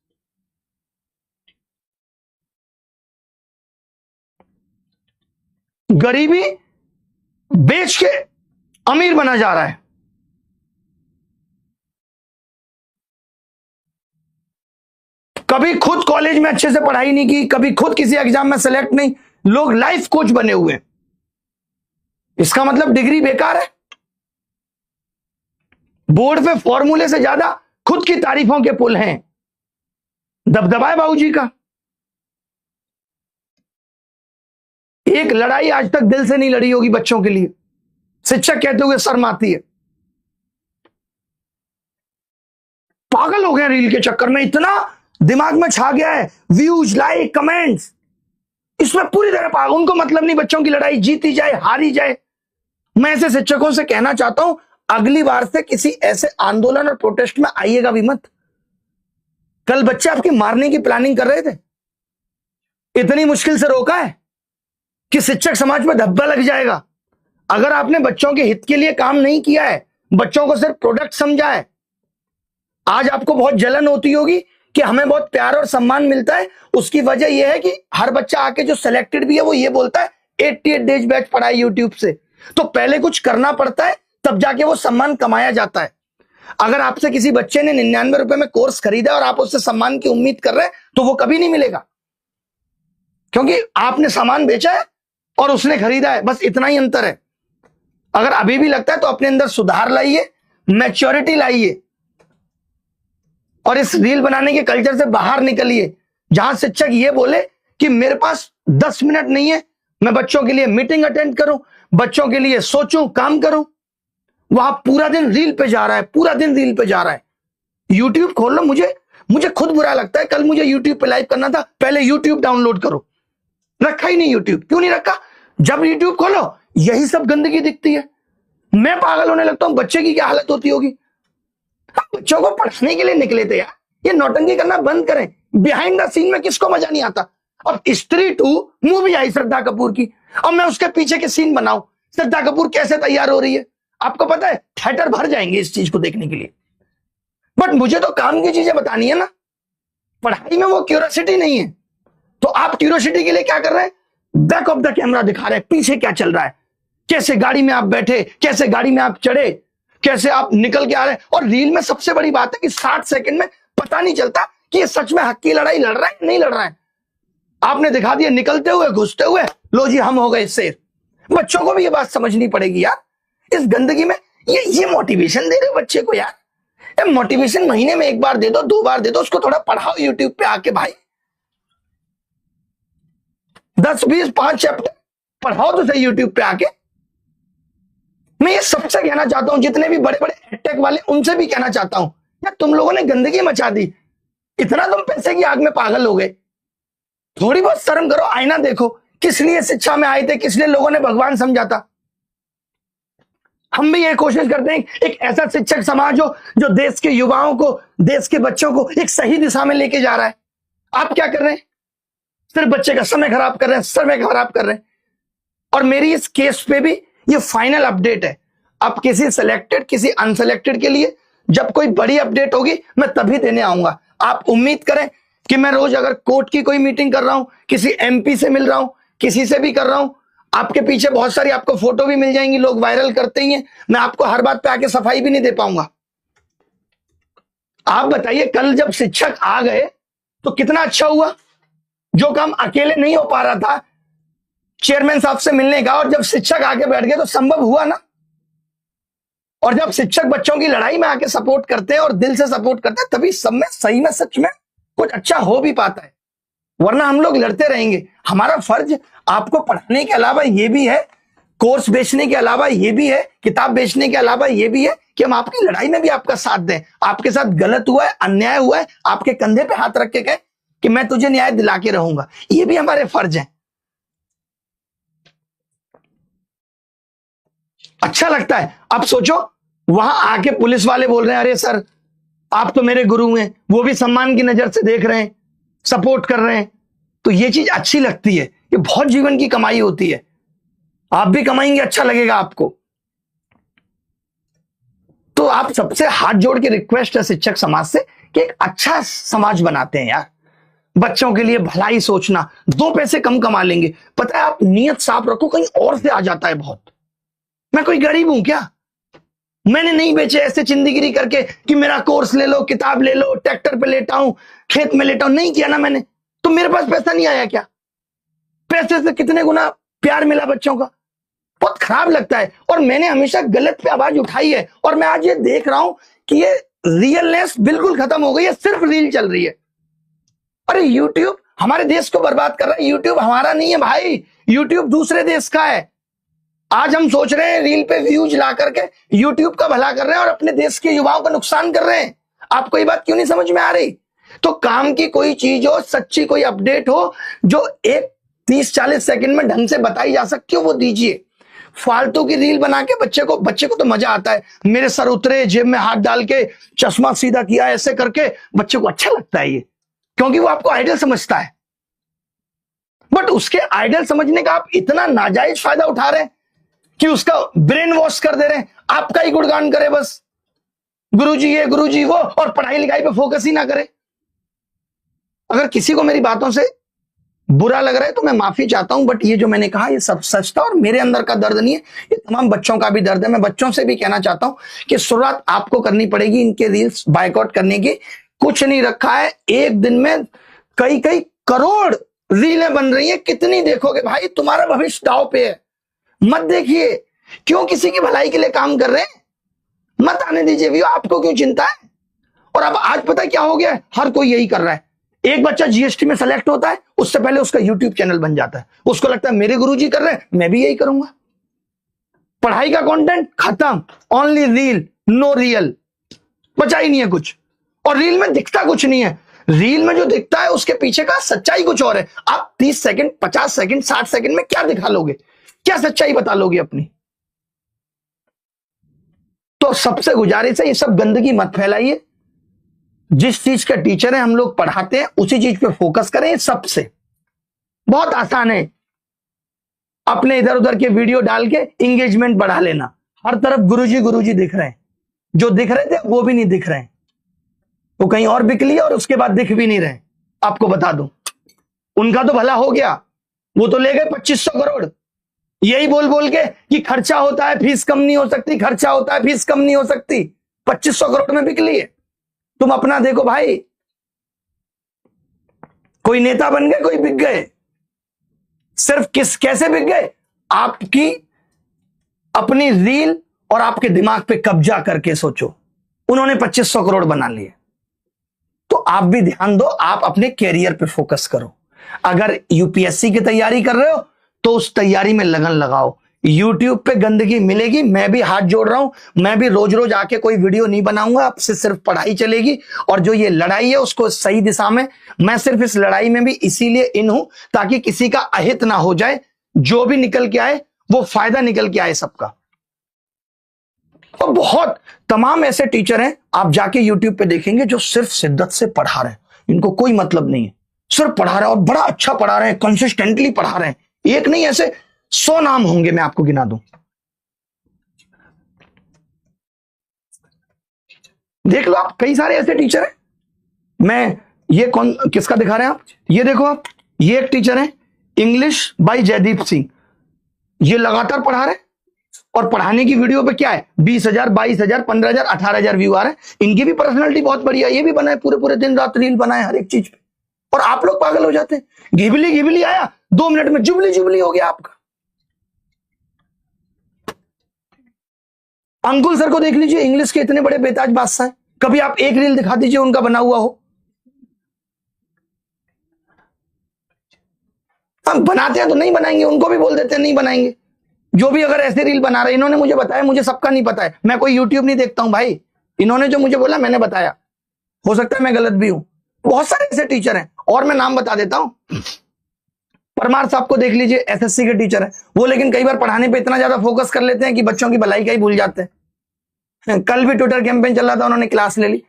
गरीबी बेच के अमीर बना जा रहा है। कभी खुद कॉलेज में अच्छे से पढ़ाई नहीं की, कभी खुद किसी एग्जाम में सेलेक्ट नहीं, लोग लाइफ कोच बने हुए हैं। इसका मतलब डिग्री बेकार है। बोर्ड पे फॉर्मूले से ज्यादा खुद की तारीफों के पुल हैं। दबदबा है बाबूजी का। एक लड़ाई आज तक दिल से नहीं लड़ी होगी बच्चों के लिए, शिक्षक कहते हुए शर्म आती है। पागल हो गए रील के चक्कर में, इतना दिमाग में छा गया है, व्यूज, लाइक, कमेंट्स, इसमें पूरी तरह पागल। उनको मतलब नहीं बच्चों की लड़ाई जीती जाए हारी जाए। मैं ऐसे शिक्षकों से कहना चाहता हूं, अगली बार से किसी ऐसे आंदोलन और प्रोटेस्ट में आइएगा भी मत। कल बच्चे आपकी मारने की प्लानिंग कर रहे थे, इतनी मुश्किल से रोका है कि शिक्षक समाज में धब्बा लग जाएगा। अगर आपने बच्चों के हित के लिए काम नहीं किया है, बच्चों को सिर्फ प्रोडक्ट समझा है, आज आपको बहुत जलन होती होगी कि हमें बहुत प्यार और सम्मान मिलता है। उसकी वजह यह है कि हर बच्चा आके जो सिलेक्टेड भी है वो ये बोलता है 88 डेज बैच पढ़ा है यूट्यूब से। तो पहले कुछ करना पड़ता है, तब जाके वो सम्मान कमाया जाता है। अगर आपसे किसी बच्चे ने 99 रुपए में कोर्स खरीदा और आप उससे सम्मान की उम्मीद कर रहे हैं तो वो कभी नहीं मिलेगा, क्योंकि आपने सामान बेचा है और उसने खरीदा है, बस इतना ही अंतर है। अगर अभी भी लगता है तो अपने अंदर सुधार लाइए, मैच्योरिटी लाइए और इस रील बनाने के कल्चर से बाहर निकलिए, जहां शिक्षक ये बोले कि मेरे पास 10 मिनट नहीं है, मैं बच्चों के लिए मीटिंग अटेंड करूं, बच्चों के लिए सोचूं, काम करूं। वहां पूरा दिन रील पे जा रहा है, पूरा दिन रील पे जा रहा है। यूट्यूब खोल लो। मुझे खुद बुरा लगता है, कल मुझे यूट्यूब पे लाइव करना था, पहले यूट्यूब डाउनलोड करो, रखा ही नहीं यूट्यूब। क्यों नहीं रखा? जब यूट्यूब खोलो यही सब गंदगी दिखती है। मैं पागल होने लगता हूं, बच्चे की क्या हालत होती होगी। हम बच्चों को पढ़ाने के लिए निकले थे यार, ये नौटंकी करना बंद करें। बिहाइंड द सीन में किसको मजा नहीं आता? अब स्त्री 2 मूवी आई श्रद्धा कपूर की, और मैं उसके पीछे के सीन बनाऊं, श्रद्धा कपूर कैसे तैयार हो रही है, आपको पता है थिएटर भर जाएंगे इस चीज को देखने के लिए। बट मुझे तो काम की चीजें बतानी है ना, पढ़ाई में वो क्यूरियोसिटी नहीं है। तो आप क्यूरियोसिटी के लिए क्या कर रहे हैं? बैक ऑफ द कैमरा दिखा रहे हैं, पीछे क्या चल रहा है, कैसे गाड़ी में आप बैठे, कैसे गाड़ी में आप चढ़े, कैसे आप निकल के आ रहे हैं। और रील में सबसे बड़ी बात है कि 60 सेकंड में पता नहीं चलता कि ये सच में हक की लड़ाई लड़ रहा है नहीं लड़ रहा है। आपने दिखा दिया निकलते हुए, घुसते हुए, लो जी हम हो गए शेर। बच्चों को भी ये बात समझनी पड़ेगी यार, इस गंदगी में ये मोटिवेशन दे रहे हो बच्चे को यार। मोटिवेशन महीने में 1 बार दे दो, 2 बार दे दो, उसको थोड़ा पढ़ाओ यूट्यूब पे आके भाई। 10, 20, 5 चैप्टर पढ़ाओ तो सही यूट्यूब पे आके। मैं ये सबसे कहना चाहता हूं, जितने भी बड़े बड़े एडटेक वाले, उनसे भी कहना चाहता हूं, यार तुम लोगों ने गंदगी मचा दी, इतना तुम पैसे की आग में पागल हो गए, थोड़ी बहुत शर्म करो, आईना देखो। किस लिए शिक्षा में आए थे, किस लिए लोगों ने भगवान समझा था? हम भी ये कोशिश करते हैं एक ऐसा शिक्षक समाज हो जो देश के युवाओं को, देश के बच्चों को एक सही दिशा में लेके जा रहा है। आप क्या कर रहे हैं? सिर्फ बच्चे का समय खराब कर रहे हैं, समय खराब कर रहे हैं। और मेरी इस केस पे भी ये फाइनल अपडेट है। अब किसी सिलेक्टेड, किसी अनसिलेक्टेड के लिए जब कोई बड़ी अपडेट होगी मैं तभी देने आऊंगा। आप उम्मीद करें कि मैं रोज अगर कोर्ट की कोई मीटिंग कर रहा हूं, किसी एमपी से मिल रहा हूं, किसी से भी कर रहा हूं, आपके पीछे बहुत सारी आपको फोटो भी मिल जाएंगी, लोग वायरल करते ही हैं, मैं आपको हर बात पे आके सफाई भी नहीं दे पाऊंगा। आप बताइए, कल जब शिक्षक आ गए तो कितना अच्छा हुआ। जो काम अकेले नहीं हो पा रहा था चेयरमैन साहब से मिलने का, और जब शिक्षक आके बैठ गए तो संभव हुआ ना। और जब शिक्षक बच्चों की लड़ाई में आके सपोर्ट करते हैं और दिल से सपोर्ट करते हैं, तभी सब में सही में सच में कुछ अच्छा हो भी पाता है। वरना हम लोग लड़ते रहेंगे। हमारा फर्ज आपको पढ़ाने के अलावा ये भी है, कोर्स बेचने के अलावा ये भी है, किताब बेचने के अलावा ये भी है कि हम आपकी लड़ाई में भी आपका साथ दें। आपके साथ गलत हुआ है, अन्याय हुआ है, आपके कंधे पे हाथ रख के कहें कि मैं तुझे न्याय दिला के रहूंगा। ये भी हमारे फर्ज है। अच्छा लगता है। अब सोचो, वहां आके पुलिस वाले बोल रहे हैं, अरे सर आप तो मेरे गुरु हैं, वो भी सम्मान की नजर से देख रहे हैं, सपोर्ट कर रहे हैं। तो ये चीज अच्छी लगती है। ये बहुत जीवन की कमाई होती है। आप भी कमाएंगे, अच्छा लगेगा आपको। तो आप सबसे हाथ जोड़ के रिक्वेस्ट है शिक्षक समाज से कि एक अच्छा समाज बनाते हैं यार। बच्चों के लिए भलाई सोचना, 2 पैसे कम कमा लेंगे, पता है आप नियत साफ रखो, कहीं और से आ जाता है बहुत। मैं कोई गरीब हूं क्या? मैंने नहीं बेचे ऐसे चिंदीगिरी करके कि मेरा कोर्स ले लो, किताब ले लो, ट्रैक्टर पे लेटा हूं, खेत में लेटा हूं, नहीं किया ना मैंने। तो मेरे पास पैसा नहीं आया क्या? पैसे से कितने गुना प्यार मिला बच्चों का। बहुत खराब लगता है। और मैंने हमेशा गलत पे आवाज उठाई है, और मैं आज ये देख रहा हूं कि ये रियलनेस बिल्कुल खत्म हो गई है, सिर्फ रील चल रही है। अरे यूट्यूब हमारे देश को बर्बाद कर रहा है। यूट्यूब हमारा नहीं है भाई, यूट्यूब दूसरे देश का है। आज हम सोच रहे हैं रील पे व्यूज ला करके यूट्यूब का भला कर रहे हैं और अपने देश के युवाओं का नुकसान कर रहे हैं। आपको ये बात क्यों नहीं समझ में आ रही? तो काम की कोई चीज हो, सच्ची कोई अपडेट हो जो एक 30-40 सेकंड में ढंग से बताई जा सकती हो, वो दीजिए। फालतू की रील बना के बच्चे को तो मजा आता है। मेरे सर उतरे, जेब में हाथ डाल के चश्मा सीधा किया, ऐसे करके बच्चे को अच्छा लगता है ये, क्योंकि वो आपको आइडियल समझता है। बट उसके आइडियल समझने का आप इतना नाजायज फायदा उठा रहे हैं कि उसका ब्रेन वॉश कर दे रहे हैं। आपका ही गुणगान करे बस, गुरुजी ये गुरुजी वो, और पढ़ाई लिखाई पे फोकस ही ना करे। अगर किसी को मेरी बातों से बुरा लग रहा है तो मैं माफी चाहता हूं, बट ये जो मैंने कहा ये सब सच था, और मेरे अंदर का दर्द नहीं है, ये तमाम बच्चों का भी दर्द है। मैं बच्चों से भी कहना चाहता हूं कि शुरुआत आपको करनी पड़ेगी इनके रील्स बायकॉट करने की। कुछ नहीं रखा है, एक दिन में कई कई करोड़ रीलें बन रही हैं। कितनी देखोगे भाई? तुम्हारा भविष्य दांव पे है। मत देखिए। क्यों किसी की भलाई के लिए काम कर रहे हैं? मत आने दीजिए व्यू। आपको क्यों चिंता है? और अब आज पता है क्या हो गया है? हर कोई यही कर रहा है। एक बच्चा जीएसटी में सेलेक्ट होता है, उससे पहले उसका यूट्यूब चैनल बन जाता है। उसको लगता है मेरे गुरुजी कर रहे हैं, मैं भी यही करूंगा। पढ़ाई का कंटेंट खत्म, ओनली रील, नो रियल, बचा ही नहीं है कुछ। और रील में दिखता कुछ नहीं है। रील में जो दिखता है उसके पीछे का सच्चाई कुछ और है। आप 30 सेकंड, 50 सेकंड, 60 सेकंड में क्या दिखा लोगे, क्या सच्चाई बता लोगे अपनी? तो सबसे गुजारिश है, ये सब गंदगी मत फैलाइए। जिस चीज का टीचर है हम लोग पढ़ाते हैं उसी चीज पे फोकस करें। सबसे बहुत आसान है अपने इधर उधर के वीडियो डाल के इंगेजमेंट बढ़ा लेना। हर तरफ गुरुजी दिख रहे हैं, जो दिख रहे थे वो भी नहीं दिख रहे हैं, वो कहीं और बिक लिए और उसके बाद दिख भी नहीं रहे। आपको बता दूं, उनका तो भला हो गया, वो तो ले गए 2500 करोड़, यही बोल बोल के कि खर्चा होता है फीस कम नहीं हो सकती, खर्चा होता है फीस कम नहीं हो सकती। 2500 करोड़ में बिक लिए। तुम अपना देखो भाई, कोई नेता बन गए, कोई बिक गए। सिर्फ कैसे बिक गए? आपकी अपनी रील और आपके दिमाग पे कब्जा करके सोचो। उन्होंने 2500 करोड़ बना लिए, तो आप भी ध्यान दो, आप अपने कैरियर पे फोकस करो। अगर यूपीएससी की तैयारी कर रहे हो तो उस तैयारी में लगन लगाओ। यूट्यूब पे गंदगी मिलेगी, मैं भी हाथ जोड़ रहा हूं, मैं भी रोज रोज आके कोई वीडियो नहीं बनाऊंगा, अब से सिर्फ पढ़ाई चलेगी। और जो ये लड़ाई है उसको सही दिशा में, मैं सिर्फ इस लड़ाई में भी इसीलिए इन हूं ताकि किसी का अहित ना हो जाए, जो भी निकल के आए वो फायदा निकल के आए सबका। और बहुत तमाम ऐसे टीचर हैं, आप जाके यूट्यूब पे देखेंगे, जो सिर्फ शिद्दत से पढ़ा रहे हैं, इनको कोई मतलब नहीं है, सिर्फ पढ़ा रहे हैं और बड़ा अच्छा पढ़ा रहे हैं, कंसिस्टेंटली पढ़ा रहे हैं। एक नहीं, ऐसे 100 नाम होंगे, मैं आपको गिना दूं। देख लो आप, कई सारे ऐसे टीचर हैं। मैं ये कौन किसका दिखा रहे हैं आप, ये देखो आप, ये एक टीचर है इंग्लिश बाय जयदीप सिंह, ये लगातार पढ़ा रहे हैं और पढ़ाने की वीडियो पे क्या है 20,000, 22,000, 15,000, 18,000 व्यू आ रहे हैं। इनकी भी पर्सनालिटी बहुत बढ़िया, ये भी बनाए, पूरे पूरे दिन रात रील बनाए हर एक चीज पे, और आप लोग पागल हो जाते हैं। घिबली आया 2 मिनट में जुबली हो गया आपका। अंकुल सर को देख लीजिए, इंग्लिश के इतने बड़े बेताज बादशाह हैं, कभी आप एक रील दिखा दीजिए उनका बना हुआ हो। हम बनाते हैं तो नहीं बनाएंगे, उनको भी बोल देते हैं नहीं बनाएंगे। जो भी अगर ऐसे रील बना रहे, इन्होंने मुझे बताया, मुझे सबका नहीं पता है, मैं कोई यूट्यूब नहीं देखता हूं भाई, इन्होंने जो मुझे बोला मैंने बताया, हो सकता है मैं गलत भी हूं। बहुत सारे ऐसे टीचर हैं और मैं नाम बता देता हूं। परमार साहब को देख लीजिए, एसएससी के टीचर है वो, लेकिन कई बार पढ़ाने पे इतना ज्यादा फोकस कर लेते हैं कि बच्चों की भलाई का ही भूल जाते हैं। कल भी ट्विटर कैंपेन चल रहा था, उन्होंने क्लास ले ली।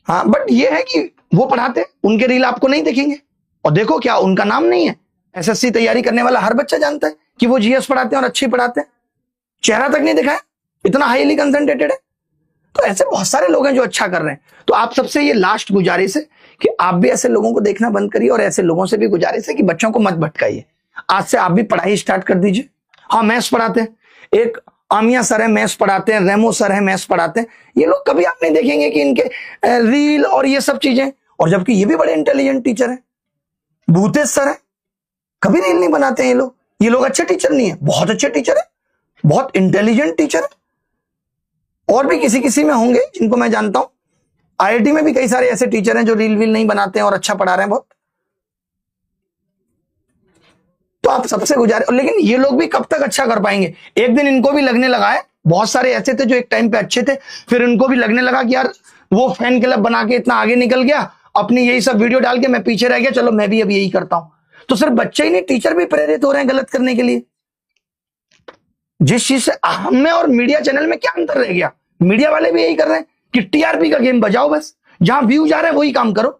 हाँ, बट ये है कि वो पढ़ाते, उनके रील आपको नहीं दिखेंगे। और देखो क्या उनका नाम नहीं है, एसएससी तैयारी करने वाला हर बच्चा जानता है कि वो जीएस पढ़ाते हैं और अच्छी पढ़ाते हैं, चेहरा तक नहीं दिखाया, इतना हाईली कंसंट्रेटेड है। तो ऐसे बहुत सारे लोग हैं जो अच्छा कर रहे हैं। तो आप सबसे ये लास्ट गुजारिश है कि आप भी ऐसे लोगों को देखना बंद करिए, और ऐसे लोगों से भी गुजारिश है कि बच्चों को मत भटकाइए। आज से आप भी पढ़ाई स्टार्ट कर दीजिए। हाँ, मैथ्स पढ़ाते हैं, एक आमिया सर है मैथ्स पढ़ाते हैं, रेमो सर है मैथ्स पढ़ाते हैं, ये लोग कभी आप नहीं देखेंगे कि इनके रील और ये सब चीजें, और जबकि ये भी बड़े इंटेलिजेंट टीचर है। भूतेश सर है, कभी रील नहीं बनाते हैं ये लोग अच्छे टीचर नहीं है, बहुत अच्छे टीचर है, बहुत इंटेलिजेंट टीचर है। और भी किसी में होंगे जिनको मैं जानता हूं, आईआईटी में भी कई सारे ऐसे टीचर हैं जो रील वील नहीं बनाते हैं और अच्छा पढ़ा रहे हैं बहुत। तो आप सबसे गुजारिश, लेकिन ये लोग भी कब तक अच्छा कर पाएंगे? एक दिन इनको भी लगने लगा है, बहुत सारे ऐसे थे जो एक टाइम पे अच्छे थे, फिर इनको भी लगने लगा कि यार वो फैन क्लब बना के इतना आगे निकल गया, अपनी यही सब वीडियो डाल के मैं पीछे रह गया, चलो मैं भी अब यही करता हूं। तो सिर्फ बच्चे ही नहीं, टीचर भी प्रेरित हो रहे हैं गलत करने के लिए। जिस चीज से हम में और मीडिया चैनल में क्या अंतर रह गया? मीडिया वाले भी यही कर रहे हैं कि टीआरपी का गेम बजाओ, बस जहां व्यू जा रहा है वही काम करो।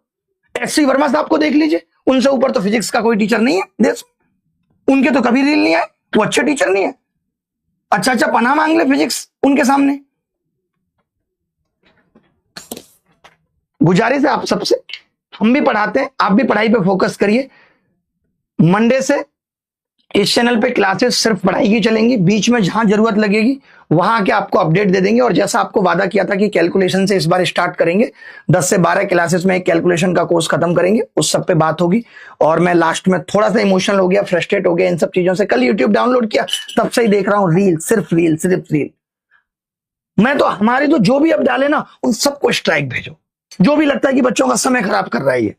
एससी वर्मा साहब को देख लीजिए, उनसे ऊपर तो फिजिक्स का कोई टीचर नहीं है देश, उनके तो कभी रील नहीं आए, वो अच्छे टीचर नहीं है। अच्छा पनाह मांग ले फिजिक्स उनके सामने। गुजारिश है आप सबसे, हम भी पढ़ाते हैं, आप भी पढ़ाई पे फोकस करिए। मंडे से इस चैनल पे क्लासेस सिर्फ पढ़ाई की चलेंगी, बीच में जहां जरूरत लगेगी वहां आके आपको अपडेट दे देंगे। और जैसा आपको वादा किया था कि कैलकुलेशन से इस बार स्टार्ट करेंगे, 10 से 12 क्लासेस में एक कैलकुलेशन का कोर्स खत्म करेंगे, उस सब पे बात होगी। और मैं लास्ट में थोड़ा सा इमोशनल हो गया, फ्रस्ट्रेट हो गया इन सब चीजों से। कल यूट्यूब डाउनलोड किया, तब से ही देख रहा हूं रील, सिर्फ रील। मैं तो हमारे तो जो भी अब डाले ना, उन सबको स्ट्राइक भेजो, जो भी लगता है कि बच्चों का समय खराब कर रहा है ये।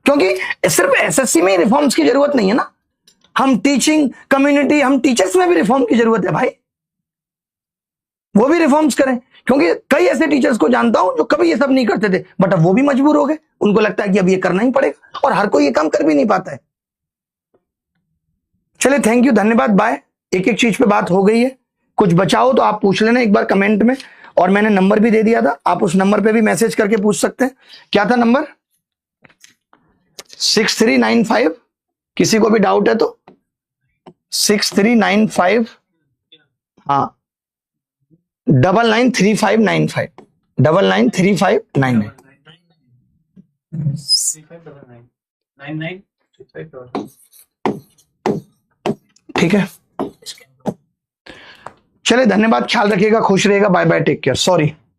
क्योंकि सिर्फ एसएससी में ही रिफॉर्म्स की जरूरत नहीं है ना, हम टीचिंग कम्युनिटी, हम टीचर्स में भी रिफॉर्म की जरूरत है भाई। वो भी रिफॉर्म्स करें, क्योंकि कई ऐसे टीचर्स को जानता हूं जो कभी ये सब नहीं करते थे, बट अब वो भी मजबूर हो गए, उनको लगता है कि अब ये करना ही पड़ेगा, और हर कोई ये काम कर भी नहीं पाता है। चलिए, थैंक यू, धन्यवाद, बाय। एक एक चीज पे बात हो गई है, कुछ बचाओ तो आप पूछ लेना एक बार कमेंट में, और मैंने नंबर भी दे दिया था, आप उस नंबर पे भी मैसेज करके पूछ सकते हैं। क्या था नंबर? 6395। किसी को भी डाउट है तो 6395, हाँ, 993595, 993599। ठीक है, चले, धन्यवाद, ख्याल रखिएगा, खुश रहेगा, bye bye, take care, sorry.